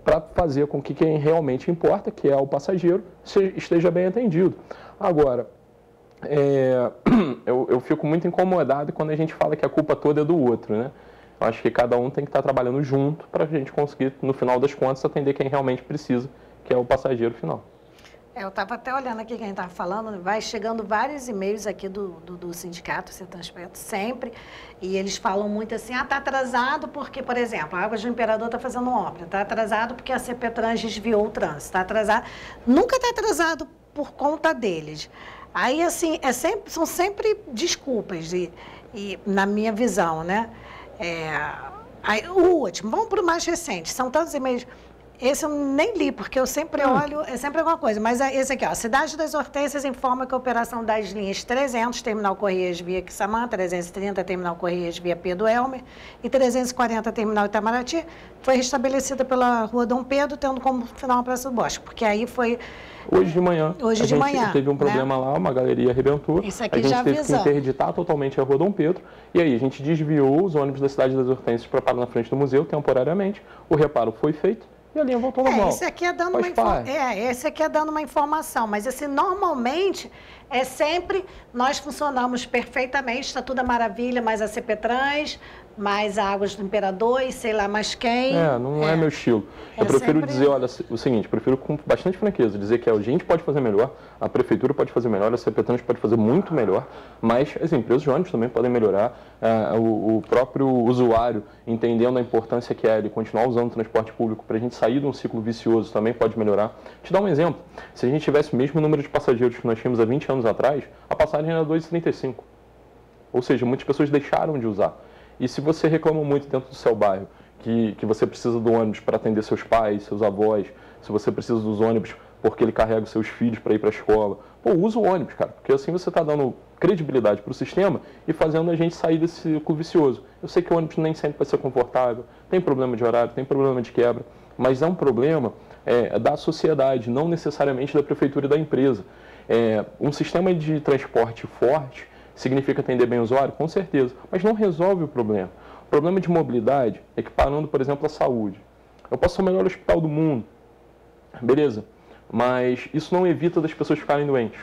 Para fazer com que quem realmente importa, que é o passageiro, esteja bem atendido. Agora, eu fico muito incomodado quando a gente fala que a culpa toda é do outro, né? Eu acho que cada um tem que estar trabalhando junto para a gente conseguir, no final das contas, atender quem realmente precisa, que é o passageiro final. Eu estava até olhando aqui quem estava falando, vai chegando vários e-mails aqui do sindicato Cetanspetro, sempre, e eles falam muito assim, está atrasado porque, por exemplo, a Águas do Imperador está fazendo obra, está atrasado porque a CPTrans desviou o trânsito, está atrasado, nunca está atrasado por conta deles. Aí, assim, são sempre desculpas, e na minha visão, né? Aí, o último, vamos para o mais recente, são tantos e-mails. Esse eu nem li, porque eu sempre olho, é sempre alguma coisa. Mas esse aqui, ó, Cidade das Hortênsias informa que a operação das linhas 300, Terminal Correias via Quissamã, 330, Terminal Correias via Pedro Elmer, e 340, Terminal Itamaraty, foi restabelecida pela Rua Dom Pedro, tendo como final a Praça do Bosque, porque aí foi... Hoje de manhã. Hoje de manhã. Teve um problema lá, uma galeria arrebentou. Isso aqui a gente já teve que interditar totalmente a Rua Dom Pedro. E aí a gente desviou os ônibus da Cidade das Hortênsias para parar na frente do museu temporariamente. O reparo foi feito. E a linha voltou normal. Esse aqui é dando esse aqui é dando uma informação, mas assim, normalmente é sempre, nós funcionamos perfeitamente, está tudo a maravilha, mais a CPTrans, mais a Águas do Imperador e sei lá mais quem. Não é meu estilo. Eu prefiro dizer, olha, o seguinte, prefiro com bastante franqueza, dizer que a gente pode fazer melhor, a prefeitura pode fazer melhor, a CPTrans pode fazer muito melhor, mas as empresas de ônibus também podem melhorar, o próprio usuário, entendendo a importância que é ele continuar usando o transporte público para a gente sair de um ciclo vicioso, também pode melhorar. Te dar um exemplo, se a gente tivesse o mesmo número de passageiros que nós tínhamos há 20 anos atrás, a passagem era 2,35. Ou seja, muitas pessoas deixaram de usar. E se você reclama muito dentro do seu bairro que você precisa do ônibus para atender seus pais, seus avós, se você precisa dos ônibus porque ele carrega os seus filhos para ir para a escola, usa o ônibus, cara, porque assim você está dando credibilidade para o sistema e fazendo a gente sair desse ciclo vicioso. Eu sei que o ônibus nem sempre vai ser confortável, tem problema de horário, tem problema de quebra, mas é um problema da sociedade, não necessariamente da prefeitura e da empresa. Um sistema de transporte forte significa atender bem o usuário? Com certeza, mas não resolve o problema. O problema de mobilidade, equiparando, por exemplo, a saúde. Eu posso ser o melhor hospital do mundo, beleza, mas isso não evita das pessoas ficarem doentes.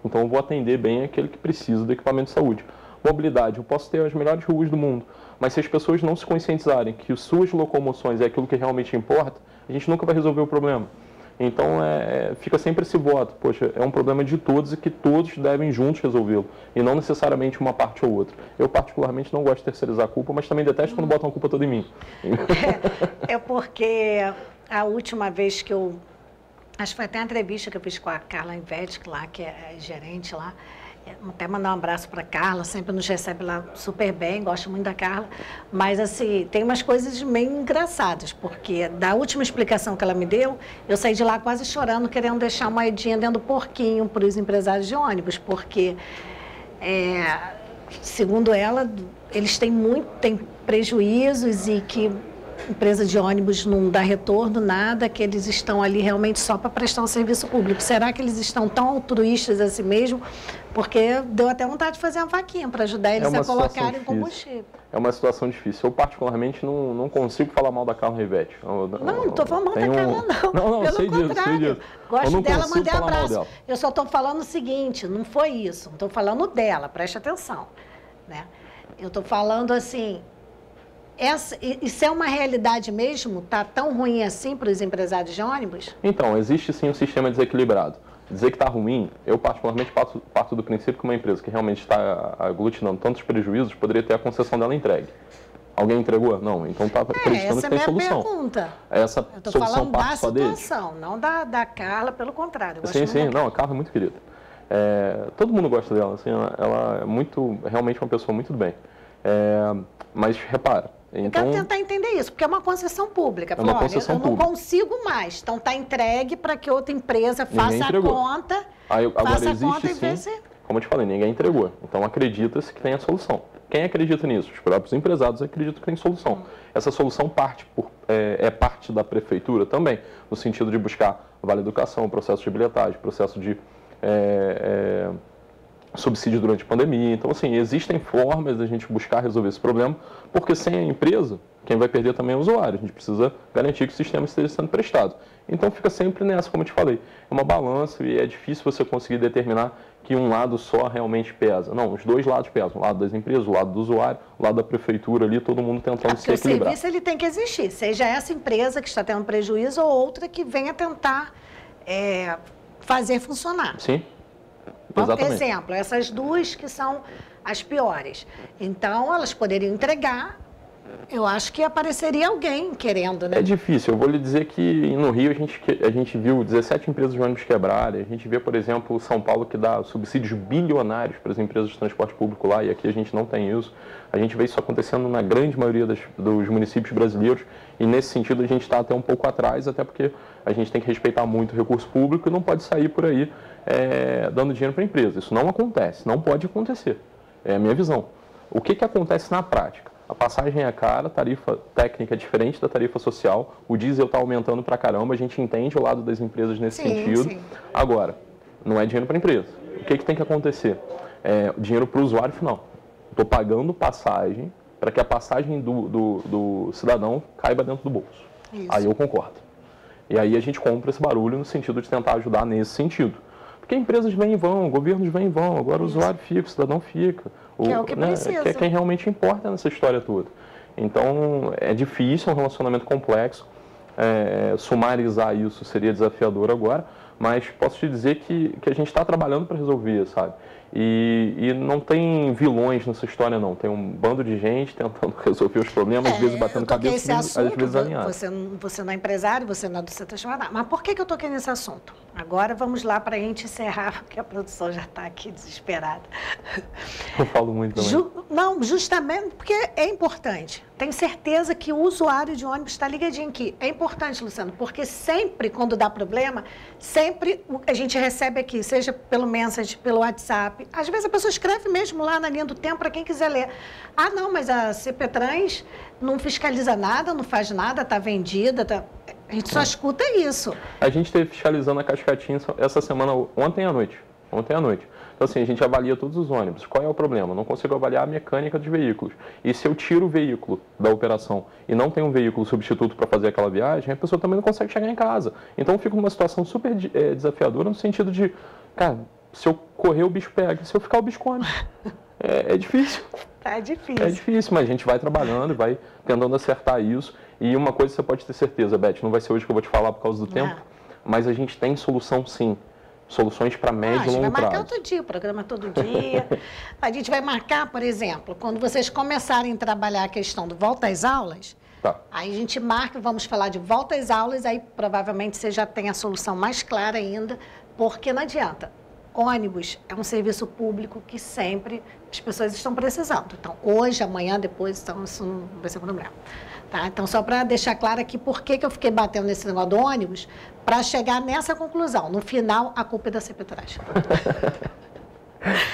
Então eu vou atender bem aquele que precisa do equipamento de saúde. Mobilidade, eu posso ter as melhores ruas do mundo, mas se as pessoas não se conscientizarem que suas locomoções é aquilo que realmente importa, a gente nunca vai resolver o problema. Então, fica sempre esse voto. Poxa, é um problema de todos e que todos devem juntos resolvê-lo. E não necessariamente uma parte ou outra. Eu, particularmente, não gosto de terceirizar a culpa, mas também detesto quando botam a culpa toda em mim. Porque a última vez que eu... Acho que foi até uma entrevista que eu fiz com a Carla Invetic lá, que é gerente lá. Até mandar um abraço para a Carla, sempre nos recebe lá super bem, gosto muito da Carla. Mas, assim, tem umas coisas meio engraçadas, porque da última explicação que ela me deu, eu saí de lá quase chorando, querendo deixar uma moedinha dentro do porquinho para os empresários de ônibus, porque, segundo ela, eles têm prejuízos e que empresa de ônibus não dá retorno, nada, que eles estão ali realmente só para prestar um serviço público. Será que eles estão tão altruístas assim mesmo? Porque deu até vontade de fazer uma vaquinha para ajudar eles a colocarem combustível. É uma situação difícil. Eu, particularmente, não consigo falar mal da Carla Rivete. Não estou falando mal da Carla, não. Não, pelo sei contrário. disso. Gosto dela, mandei abraço. Eu só estou falando o seguinte, não foi isso. Não estou falando dela, preste atenção. Né? Eu estou falando assim... Isso é uma realidade mesmo? Está tão ruim assim para os empresários de ônibus? Então, existe sim um sistema desequilibrado. Dizer que está ruim, eu particularmente parto do princípio que uma empresa que realmente está aglutinando tantos prejuízos poderia ter a concessão dela entregue. Alguém entregou? Não. Então está acreditando que tem solução. Pergunta. Essa solução parte só deles? Eu estou falando da situação, não da Carla, pelo contrário. Sim. Não, a Carla é muito querida. Todo mundo gosta dela. Assim, ela é realmente uma pessoa muito do bem. Mas repara, Então, eu quero tentar entender isso, porque é uma concessão pública. É uma concessão eu não consigo mais. Então, está entregue para que outra empresa faça a conta. Agora existe sim, como eu te falei, ninguém entregou. Então, acredita-se que tem a solução. Quem acredita nisso? Os próprios empresários acreditam que tem solução. Essa solução é parte da prefeitura também, no sentido de buscar Vale Educação, processo de bilhetagem, processo de subsídio durante a pandemia. Então, assim, existem formas de a gente buscar resolver esse problema, porque sem a empresa, quem vai perder também é o usuário. A gente precisa garantir que o sistema esteja sendo prestado. Então, fica sempre nessa, como eu te falei, é uma balança e é difícil você conseguir determinar que um lado só realmente pesa. Não, os dois lados pesam. O lado das empresas, o lado do usuário, o lado da prefeitura ali, todo mundo tentando se equilibrar. O serviço ele tem que existir, seja essa empresa que está tendo prejuízo ou outra que venha tentar fazer funcionar. Sim, exatamente. Por exemplo, essas duas que são as piores. Então, elas poderiam entregar. Eu acho que apareceria alguém querendo, né? É difícil. Eu vou lhe dizer que no Rio a gente viu 17 empresas de ônibus quebrarem. A gente vê, por exemplo, São Paulo que dá subsídios bilionários para as empresas de transporte público lá, e aqui a gente não tem isso. A gente vê isso acontecendo na grande maioria dos municípios brasileiros, e nesse sentido a gente está até um pouco atrás, até porque a gente tem que respeitar muito o recurso público e não pode sair por aí dando dinheiro para a empresa. Isso não acontece, não pode acontecer. É a minha visão. O que acontece na prática? A passagem é cara, a tarifa técnica é diferente da tarifa social, o diesel está aumentando pra caramba, a gente entende o lado das empresas nesse sentido. Sim. Agora, não é dinheiro para a empresa. O que tem que acontecer? Dinheiro para o usuário final. Estou pagando passagem para que a passagem do cidadão caiba dentro do bolso. Isso. Aí eu concordo. E aí a gente compra esse barulho no sentido de tentar ajudar nesse sentido. Porque empresas vêm e vão, governos vêm e vão, agora o usuário fica, o cidadão fica. Que é o que precisa. Que é quem realmente importa nessa história toda. Então, é difícil, é um relacionamento complexo. Sumarizar isso seria desafiador agora, mas posso te dizer que a gente está trabalhando para resolver, sabe? E não tem vilões nessa história, não. Tem um bando de gente tentando resolver os problemas, às vezes batendo cabeça, às vezes alinhado. Você não é empresário, você não é do setor chamado. Mas por que eu toquei nesse assunto? Agora vamos lá para a gente encerrar, porque a produção já está aqui desesperada. Eu falo muito também. Não, justamente porque é importante. Tenho certeza que o usuário de ônibus está ligadinho aqui. É importante, Luciano, porque sempre, quando dá problema, sempre a gente recebe aqui, seja pelo Message, pelo WhatsApp. Às vezes a pessoa escreve mesmo lá na linha do tempo para quem quiser ler. Ah, não, mas a CPTrans não fiscaliza nada, não faz nada, está vendida, A gente só escuta isso. A gente esteve fiscalizando a Cascatinha essa semana, ontem à noite. Então, assim, a gente avalia todos os ônibus. Qual é o problema? Não consigo avaliar a mecânica dos veículos. E se eu tiro o veículo da operação e não tem um veículo substituto para fazer aquela viagem, a pessoa também não consegue chegar em casa. Então, eu fico numa situação super desafiadora no sentido de, cara, se eu correr, o bicho pega. Se eu ficar, o bicho come. É difícil. É difícil. É difícil, mas a gente vai trabalhando e vai tentando acertar isso. E uma coisa você pode ter certeza, Beth, não vai ser hoje que eu vou te falar por causa do tempo, mas a gente tem solução sim. Soluções para médio e longo prazo. A gente vai marcar todo dia, o programa todo dia. A gente vai marcar, por exemplo, quando vocês começarem a trabalhar a questão do volta às aulas, aí a gente marca, vamos falar de volta às aulas, aí provavelmente você já tem a solução mais clara ainda, porque não adianta. Ônibus é um serviço público que sempre as pessoas estão precisando. Então, hoje, amanhã, depois, então, isso não vai ser problema. Tá? Então, só para deixar claro aqui por que eu fiquei batendo nesse negócio do ônibus, para chegar nessa conclusão. No final, a culpa é da CPTrans.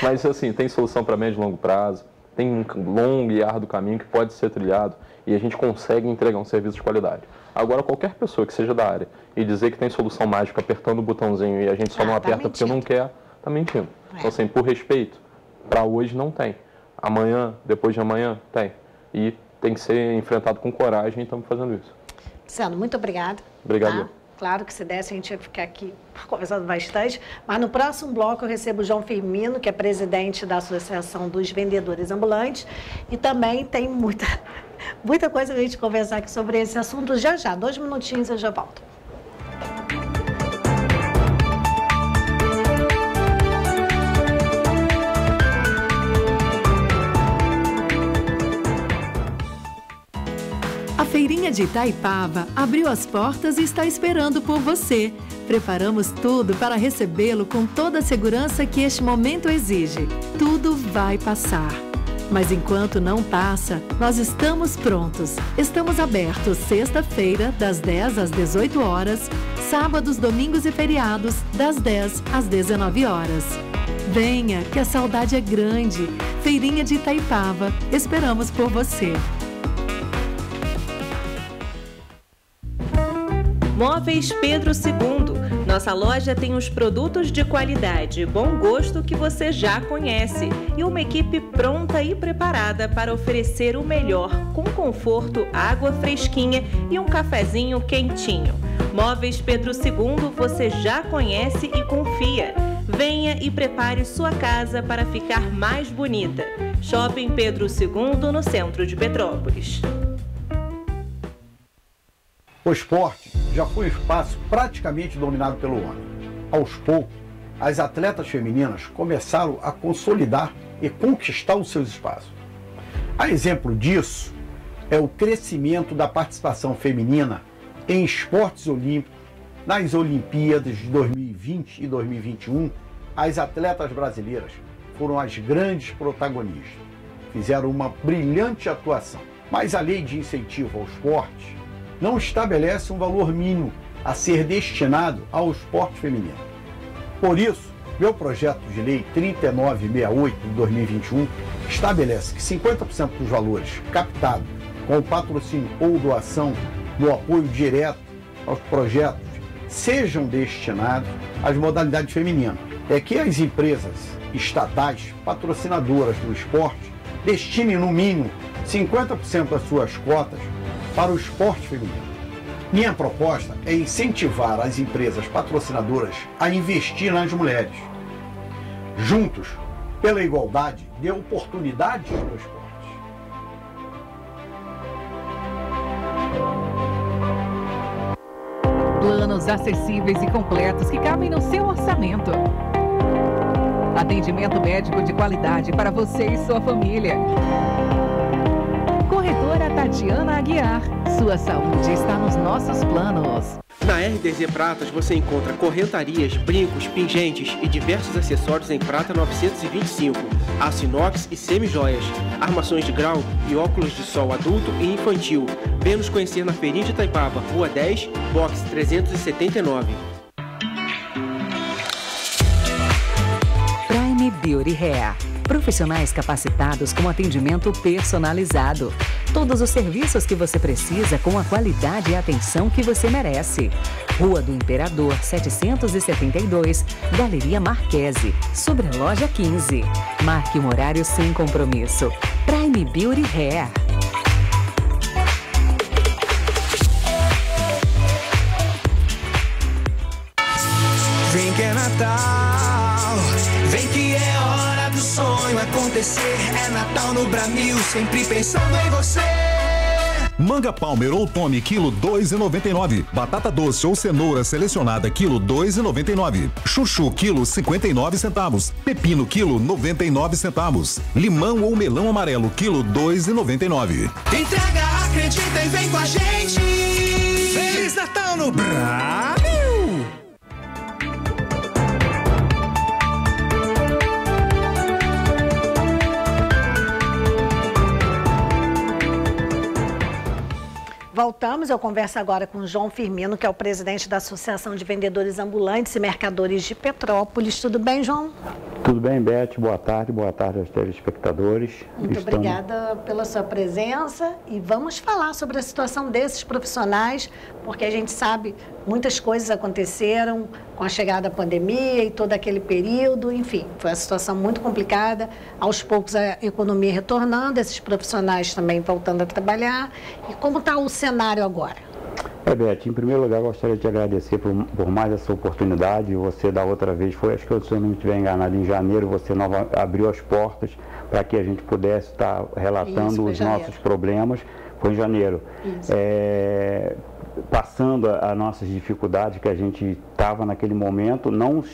Mas, assim, tem solução para médio e longo prazo, tem um longo e árduo caminho que pode ser trilhado e a gente consegue entregar um serviço de qualidade. Agora, qualquer pessoa que seja da área e dizer que tem solução mágica apertando o botãozinho e a gente só não aperta porque não quer, está mentindo. Então, assim, por respeito, para hoje não tem. Amanhã, depois de amanhã, tem. E tem que ser enfrentado com coragem e estamos fazendo isso. Luciano, muito obrigada. Obrigado. Tá? Claro que se desse a gente ia ficar aqui conversando bastante, mas no próximo bloco eu recebo o João Firmino, que é presidente da Associação dos Vendedores Ambulantes, e também tem muita coisa para a gente conversar aqui sobre esse assunto já. 2 minutinhos eu já volto. A Feirinha de Itaipava abriu as portas e está esperando por você. Preparamos tudo para recebê-lo com toda a segurança que este momento exige. Tudo vai passar. Mas enquanto não passa, nós estamos prontos. Estamos abertos sexta-feira, das 10 às 18 horas, sábados, domingos e feriados, das 10 às 19 horas. Venha, que a saudade é grande. Feirinha de Itaipava. Esperamos por você. Móveis Pedro II. Nossa loja tem os produtos de qualidade e bom gosto que você já conhece e uma equipe pronta e preparada para oferecer o melhor, com conforto, água fresquinha e um cafezinho quentinho. Móveis Pedro II você já conhece e confia. Venha e prepare sua casa para ficar mais bonita. Shopping Pedro II, no centro de Petrópolis. O esporte já foi um espaço praticamente dominado pelo homem. Aos poucos, as atletas femininas começaram a consolidar e conquistar os seus espaços. A exemplo disso é o crescimento da participação feminina em esportes olímpicos. Nas Olimpíadas de 2020 e 2021, as atletas brasileiras foram as grandes protagonistas. Fizeram uma brilhante atuação. Mas a lei de incentivo ao esporte não estabelece um valor mínimo a ser destinado ao esporte feminino. Por isso, meu projeto de lei 3968 de 2021 estabelece que 50% dos valores captados com o patrocínio ou doação do apoio direto aos projetos sejam destinados às modalidades femininas. É que as empresas estatais patrocinadoras do esporte destinem no mínimo 50% das suas cotas para o esporte feminino. Minha proposta é incentivar as empresas patrocinadoras a investir nas mulheres. Juntos, pela igualdade de oportunidades no esporte. Planos acessíveis e completos que cabem no seu orçamento. Atendimento médico de qualidade para você e sua família. Corretora Tatiana Aguiar. Sua saúde está nos nossos planos. Na RDZ Pratas você encontra correntarias, brincos, pingentes e diversos acessórios em prata 925, aço inox e semijoias, armações de grau e óculos de sol adulto e infantil. Venha nos conhecer na Feirinha de Itaipava, Rua 10, box 379. Prime Beauty Hair. Profissionais capacitados com atendimento personalizado. Todos os serviços que você precisa com a qualidade e atenção que você merece. Rua do Imperador, 772, Galeria Marquese, sobre a loja 15. Marque um horário sem compromisso. Prime Beauty Hair. Vem que é Natal, vem que é hora do sonho acontecer. É Natal no Bramil, sempre pensando em você. Manga Palmer ou Tome, quilo 2,99. Batata doce ou cenoura selecionada, quilo 2,99. Chuchu, quilo 59 centavos. Pepino, quilo 99 centavos. Limão ou melão amarelo, quilo 2,99. Entrega, acredita e vem com a gente. Feliz Natal no Bramil. Voltamos, eu converso agora com o João Firmino, que é o presidente da Associação de Vendedores Ambulantes e Mercadores de Petrópolis. Tudo bem, João? Tudo bem, Beth. Boa tarde aos telespectadores. Muito obrigada pela sua presença e vamos falar sobre a situação desses profissionais, porque a gente sabe muitas coisas aconteceram com a chegada da pandemia e todo aquele período, enfim, foi uma situação muito complicada. Aos poucos a economia retornando, esses profissionais também voltando a trabalhar. E como está o cenário agora? Beth, em primeiro lugar, gostaria de te agradecer por mais essa oportunidade. Você, da outra vez, acho que se eu não estiver enganado, em janeiro, você abriu as portas para que a gente pudesse estar relatando os nossos problemas. Foi em janeiro. Passando as nossas dificuldades que a gente estava naquele momento, nós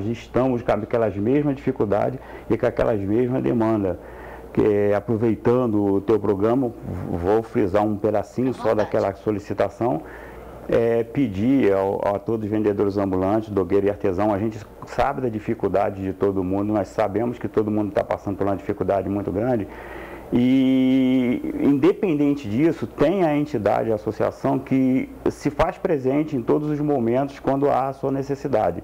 estamos com aquelas mesmas dificuldades e com aquelas mesmas demandas. Aproveitando o teu programa, vou frisar um pedacinho só daquela solicitação. pedir a todos os vendedores ambulantes, dogueiro e artesão, a gente sabe da dificuldade de todo mundo, nós sabemos que todo mundo está passando por uma dificuldade muito grande e, independente disso, tem a entidade, a associação que se faz presente em todos os momentos quando há a sua necessidade.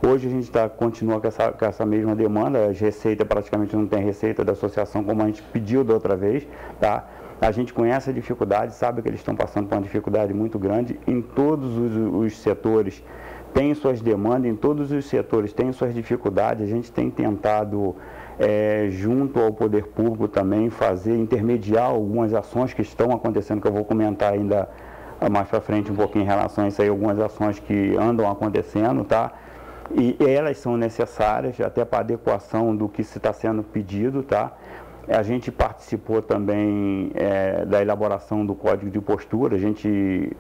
Hoje a gente continua com essa mesma demanda, as receitas praticamente não tem receita da associação como a gente pediu da outra vez, tá? A gente conhece a dificuldade, sabe que eles estão passando por uma dificuldade muito grande em todos os setores, tem suas demandas, em todos os setores tem suas dificuldades. A gente tem tentado, junto ao poder público também, intermediar algumas ações que estão acontecendo, que eu vou comentar ainda mais para frente um pouquinho em relação a isso aí, algumas ações que andam acontecendo, tá? E elas são necessárias até para adequação do que se está sendo pedido, tá? A gente participou também da elaboração do Código de Postura. A gente,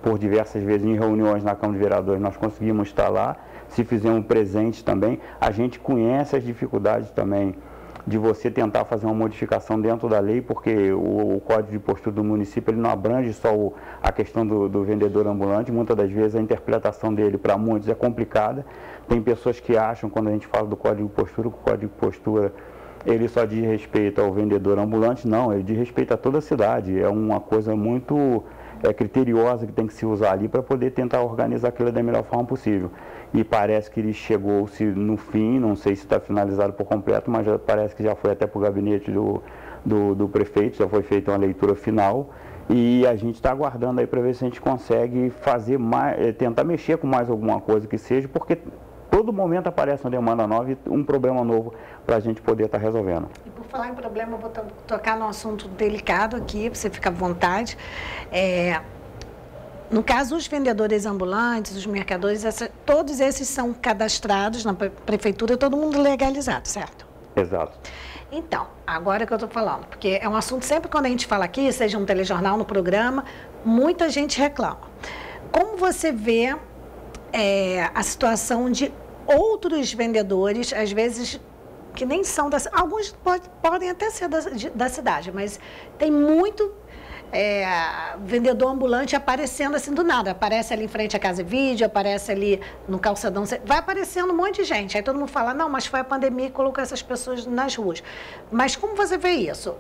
por diversas vezes em reuniões na Câmara de Vereadores, nós conseguimos estar lá, se fizemos presente também. A gente conhece as dificuldades também de você tentar fazer uma modificação dentro da lei, porque o Código de Postura do município ele não abrange só a questão do vendedor ambulante. Muitas das vezes a interpretação dele para muitos é complicada. Tem pessoas que acham, quando a gente fala do Código de Postura, que o Código de Postura ele só diz respeito ao vendedor ambulante. Não, ele diz respeito a toda a cidade. É uma coisa muito criteriosa que tem que se usar ali para poder tentar organizar aquilo da melhor forma possível. E parece que ele chegou-se no fim, não sei se está finalizado por completo, mas parece que já foi até para o gabinete do prefeito, já foi feita uma leitura final. E a gente está aguardando aí para ver se a gente consegue fazer mais, tentar mexer com mais alguma coisa que seja, porque todo momento aparece uma demanda nova e um problema novo para a gente poder estar resolvendo. E por falar em problema, eu vou tocar num assunto delicado aqui, você fica à vontade. No caso, os vendedores ambulantes, os mercadores, todos esses são cadastrados na prefeitura, todo mundo legalizado, certo? Exato. Então, agora que eu estou falando, porque é um assunto, sempre quando a gente fala aqui, seja um telejornal, no programa, muita gente reclama. Como você vê a situação de outros vendedores, às vezes, que nem são alguns podem até ser da cidade, mas tem muito vendedor ambulante aparecendo assim do nada. Aparece ali em frente à Casa e Vídeo, aparece ali no calçadão, vai aparecendo um monte de gente. Aí todo mundo fala, não, mas foi a pandemia que colocou essas pessoas nas ruas. Mas como você vê isso?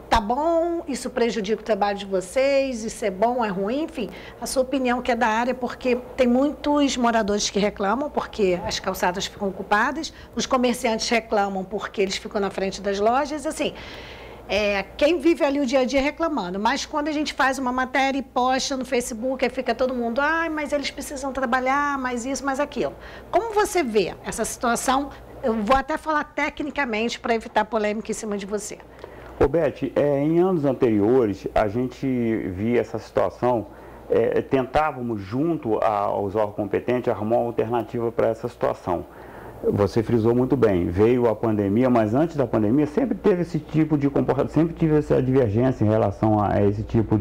Tá bom? Isso prejudica o trabalho de vocês? Isso é bom, é ruim? Enfim, a sua opinião que é da área, porque tem muitos moradores que reclamam porque as calçadas ficam ocupadas, os comerciantes reclamam porque eles ficam na frente das lojas, assim... quem vive ali o dia a dia reclamando, mas quando a gente faz uma matéria e posta no Facebook, aí fica todo mundo, mas eles precisam trabalhar, mais isso, mais aquilo. Como você vê essa situação? Eu vou até falar tecnicamente para evitar polêmica em cima de você. Ô Beth, em anos anteriores, a gente via essa situação, tentávamos, junto aos órgãos competentes, arrumar uma alternativa para essa situação. Você frisou muito bem, veio a pandemia, mas antes da pandemia sempre teve esse tipo de comportamento, sempre tive essa divergência em relação a esse tipo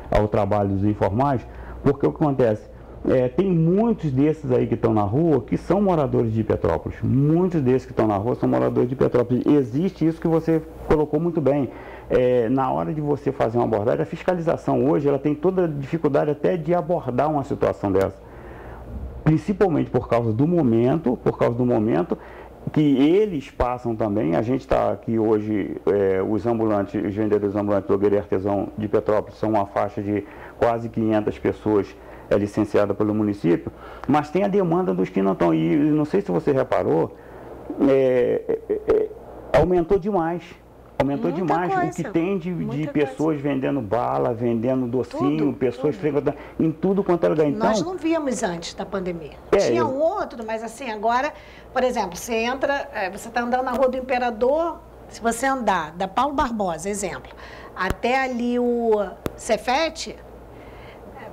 ao trabalho dos informais, porque o que acontece? Tem muitos desses aí que estão na rua que são moradores de Petrópolis. Muitos desses que estão na rua são moradores de Petrópolis. Existe isso que você colocou muito bem. Na hora de você fazer uma abordagem, a fiscalização hoje ela tem toda a dificuldade até de abordar uma situação dessa. Principalmente por causa do momento que eles passam também. A gente está aqui hoje, os vendedores ambulantes do Dogueira e Artesão de Petrópolis são uma faixa de quase 500 pessoas licenciadas pelo município, mas tem a demanda dos que não estão. E não sei se você reparou, aumentou demais. Aumentou demais o que tem de pessoas vendendo bala, vendendo docinho, pessoas frequentando em tudo quanto é lugar. Então, nós não víamos antes da pandemia. Tinha um outro, mas assim, agora, por exemplo, você entra, você está andando na Rua do Imperador, se você andar da Paulo Barbosa, exemplo, até ali o Cefete,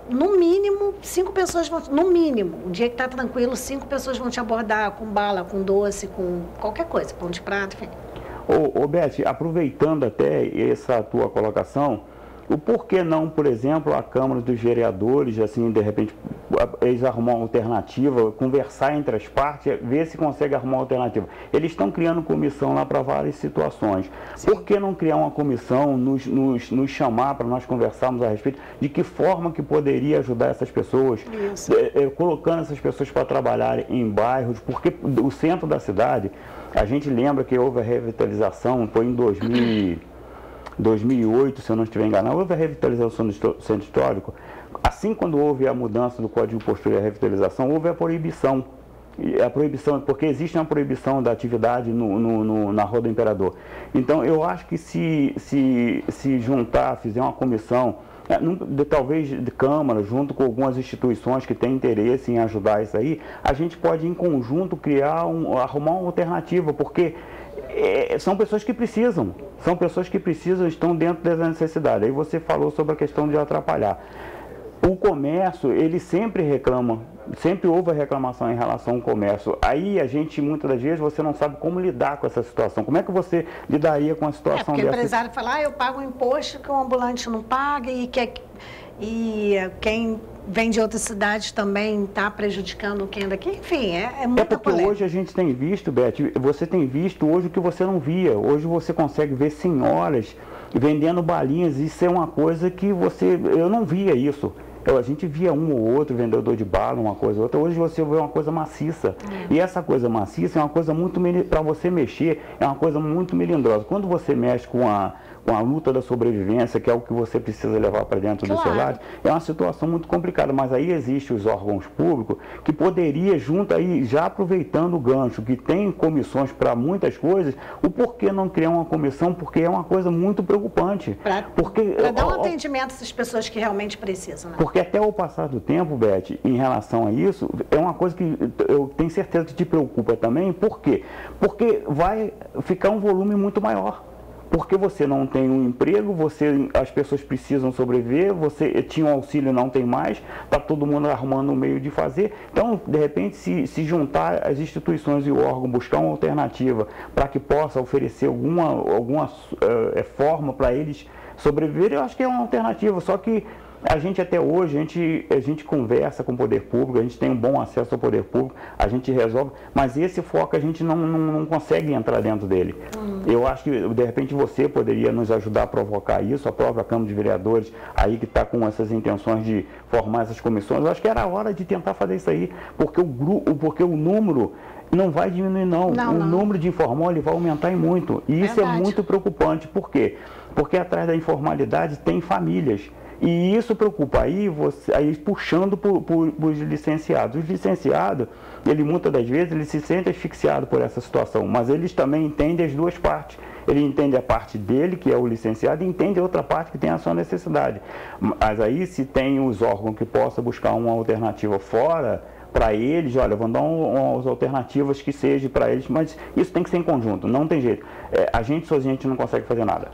no mínimo, 5 pessoas vão, no mínimo, um dia que está tranquilo, 5 pessoas vão te abordar com bala, com doce, com qualquer coisa, pão de prato, enfim. Ô Beth, aproveitando até essa tua colocação, O porquê não, por exemplo, a Câmara dos Vereadores, assim, de repente, eles arrumar uma alternativa, conversar entre as partes, ver se consegue arrumar uma alternativa. Eles estão criando comissão lá para várias situações. Sim. Por que não criar uma comissão, nos chamar para nós conversarmos a respeito de que forma que poderia ajudar essas pessoas, colocando essas pessoas para trabalhar em bairros, porque o centro da cidade, a gente lembra que houve a revitalização, foi em 2008, se eu não estiver enganado, houve a revitalização do centro histórico. Assim, quando houve a mudança do Código de Postura e a revitalização, houve a proibição. E a proibição, porque existe uma proibição da atividade na Rua do Imperador. Então, eu acho que se juntar, fizer uma comissão, talvez de Câmara, junto com algumas instituições que têm interesse em ajudar isso aí, a gente pode, em conjunto, arrumar uma alternativa, porque são pessoas que precisam, estão dentro dessa necessidade. Aí você falou sobre a questão de atrapalhar. O comércio, ele sempre reclama, sempre houve a reclamação em relação ao comércio. Aí a gente, muitas das vezes, você não sabe como lidar com essa situação. Como é que você lidaria com a situação porque dessa? O empresário fala, eu pago um imposto que o ambulante não paga e quem vem de outras cidades também está prejudicando quem é daqui. Enfim, é muita porque polêmica. Hoje a gente tem visto, Beth, você tem visto hoje o que você não via. Hoje você consegue ver senhoras vendendo balinhas. Isso é uma coisa que eu não via isso. A gente via um ou outro vendedor de bala, uma coisa ou outra. Hoje você vê uma coisa maciça. E essa coisa maciça é uma coisa muito, para você mexer, é uma coisa muito melindrosa. Quando você mexe com a luta da sobrevivência, que é o que você precisa levar para dentro do seu lar, é uma situação muito complicada. Mas aí existem os órgãos públicos que poderia, junto aí, já aproveitando o gancho, que tem comissões para muitas coisas, o porquê não criar uma comissão? Porque é uma coisa muito preocupante. Para dar um atendimento a essas pessoas que realmente precisam, né? Porque até o passar do tempo, Beth, em relação a isso, é uma coisa que eu tenho certeza que te preocupa também. Por quê? Porque vai ficar um volume muito maior. Porque você não tem um emprego, as pessoas precisam sobreviver, você tinha um auxílio, não tem mais, está todo mundo arrumando um meio de fazer. Então, de repente, se juntar as instituições e o órgão, buscar uma alternativa para que possa oferecer alguma forma para eles sobreviverem, eu acho que é uma alternativa. Só que a gente até hoje, a gente conversa com o poder público, a gente tem um bom acesso ao poder público, a gente resolve, mas esse foco a gente não consegue entrar dentro dele. Eu acho que, de repente, você poderia nos ajudar a provocar isso, a própria Câmara de Vereadores, aí que está com essas intenções de formar essas comissões. Eu acho que era a hora de tentar fazer isso aí, porque o número não vai diminuir, não. O número de informal ele vai aumentar em muito. E isso é muito preocupante. Por quê? Porque atrás da informalidade tem famílias. E isso preocupa. Aí puxando para os licenciados. Os licenciados, muitas das vezes, eles se sentem asfixiados por essa situação, mas eles também entendem as duas partes. Ele entende a parte dele, que é o licenciado, e entende a outra parte que tem a sua necessidade. Mas aí, se tem os órgãos que possam buscar uma alternativa fora para eles, olha, vão dar umas alternativas que sejam para eles, mas isso tem que ser em conjunto, não tem jeito. A gente sozinho não consegue fazer nada.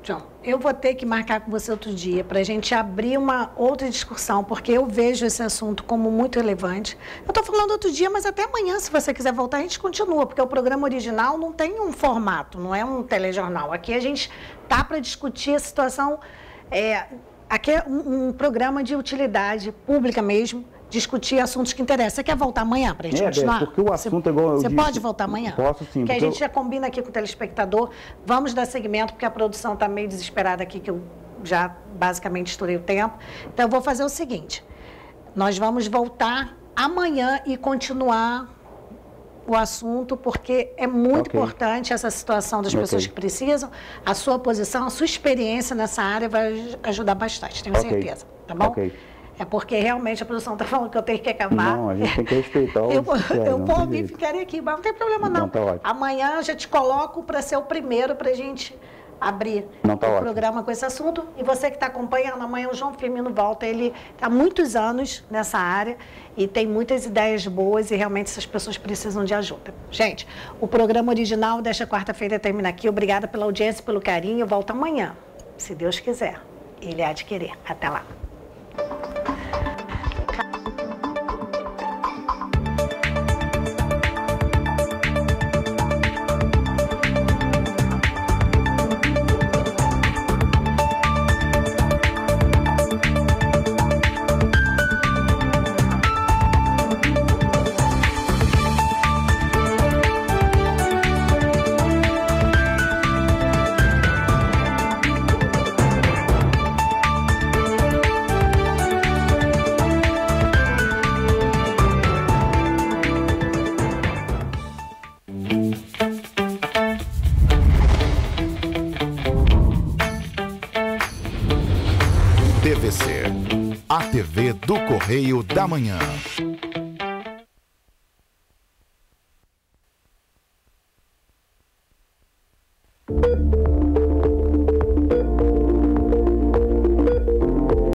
John, eu vou ter que marcar com você outro dia para a gente abrir uma outra discussão, porque eu vejo esse assunto como muito relevante. Eu estou falando outro dia, mas até amanhã, se você quiser voltar, a gente continua, porque o programa original não tem um formato, não é um telejornal. Aqui a gente tá para discutir a situação, aqui é um programa de utilidade pública mesmo, discutir assuntos que interessam. Você quer voltar amanhã para a gente continuar? Porque o assunto é igual eu disse. Você pode voltar amanhã? Posso sim. Porque a gente já combina aqui com o telespectador. Vamos dar seguimento, porque a produção está meio desesperada aqui, que eu já basicamente estourei o tempo. Então, eu vou fazer o seguinte. Nós vamos voltar amanhã e continuar o assunto, porque é muito importante essa situação das pessoas que precisam. A sua posição, a sua experiência nessa área vai ajudar bastante, tenho certeza. Tá bom? É porque realmente a produção está falando que eu tenho que acabar. Não, a gente tem que respeitar o Eu vou vir ficarem aqui, mas não tem problema não. Tá ótimo. Amanhã já te coloco para ser o primeiro para a gente abrir o programa com esse assunto. E você que está acompanhando, amanhã o João Firmino volta. Ele está há muitos anos nessa área e tem muitas ideias boas e realmente essas pessoas precisam de ajuda. Gente, o programa original desta quarta-feira termina aqui. Obrigada pela audiência, pelo carinho. Eu volto amanhã, se Deus quiser. Ele há de querer. Até lá. TV do Correio da Manhã.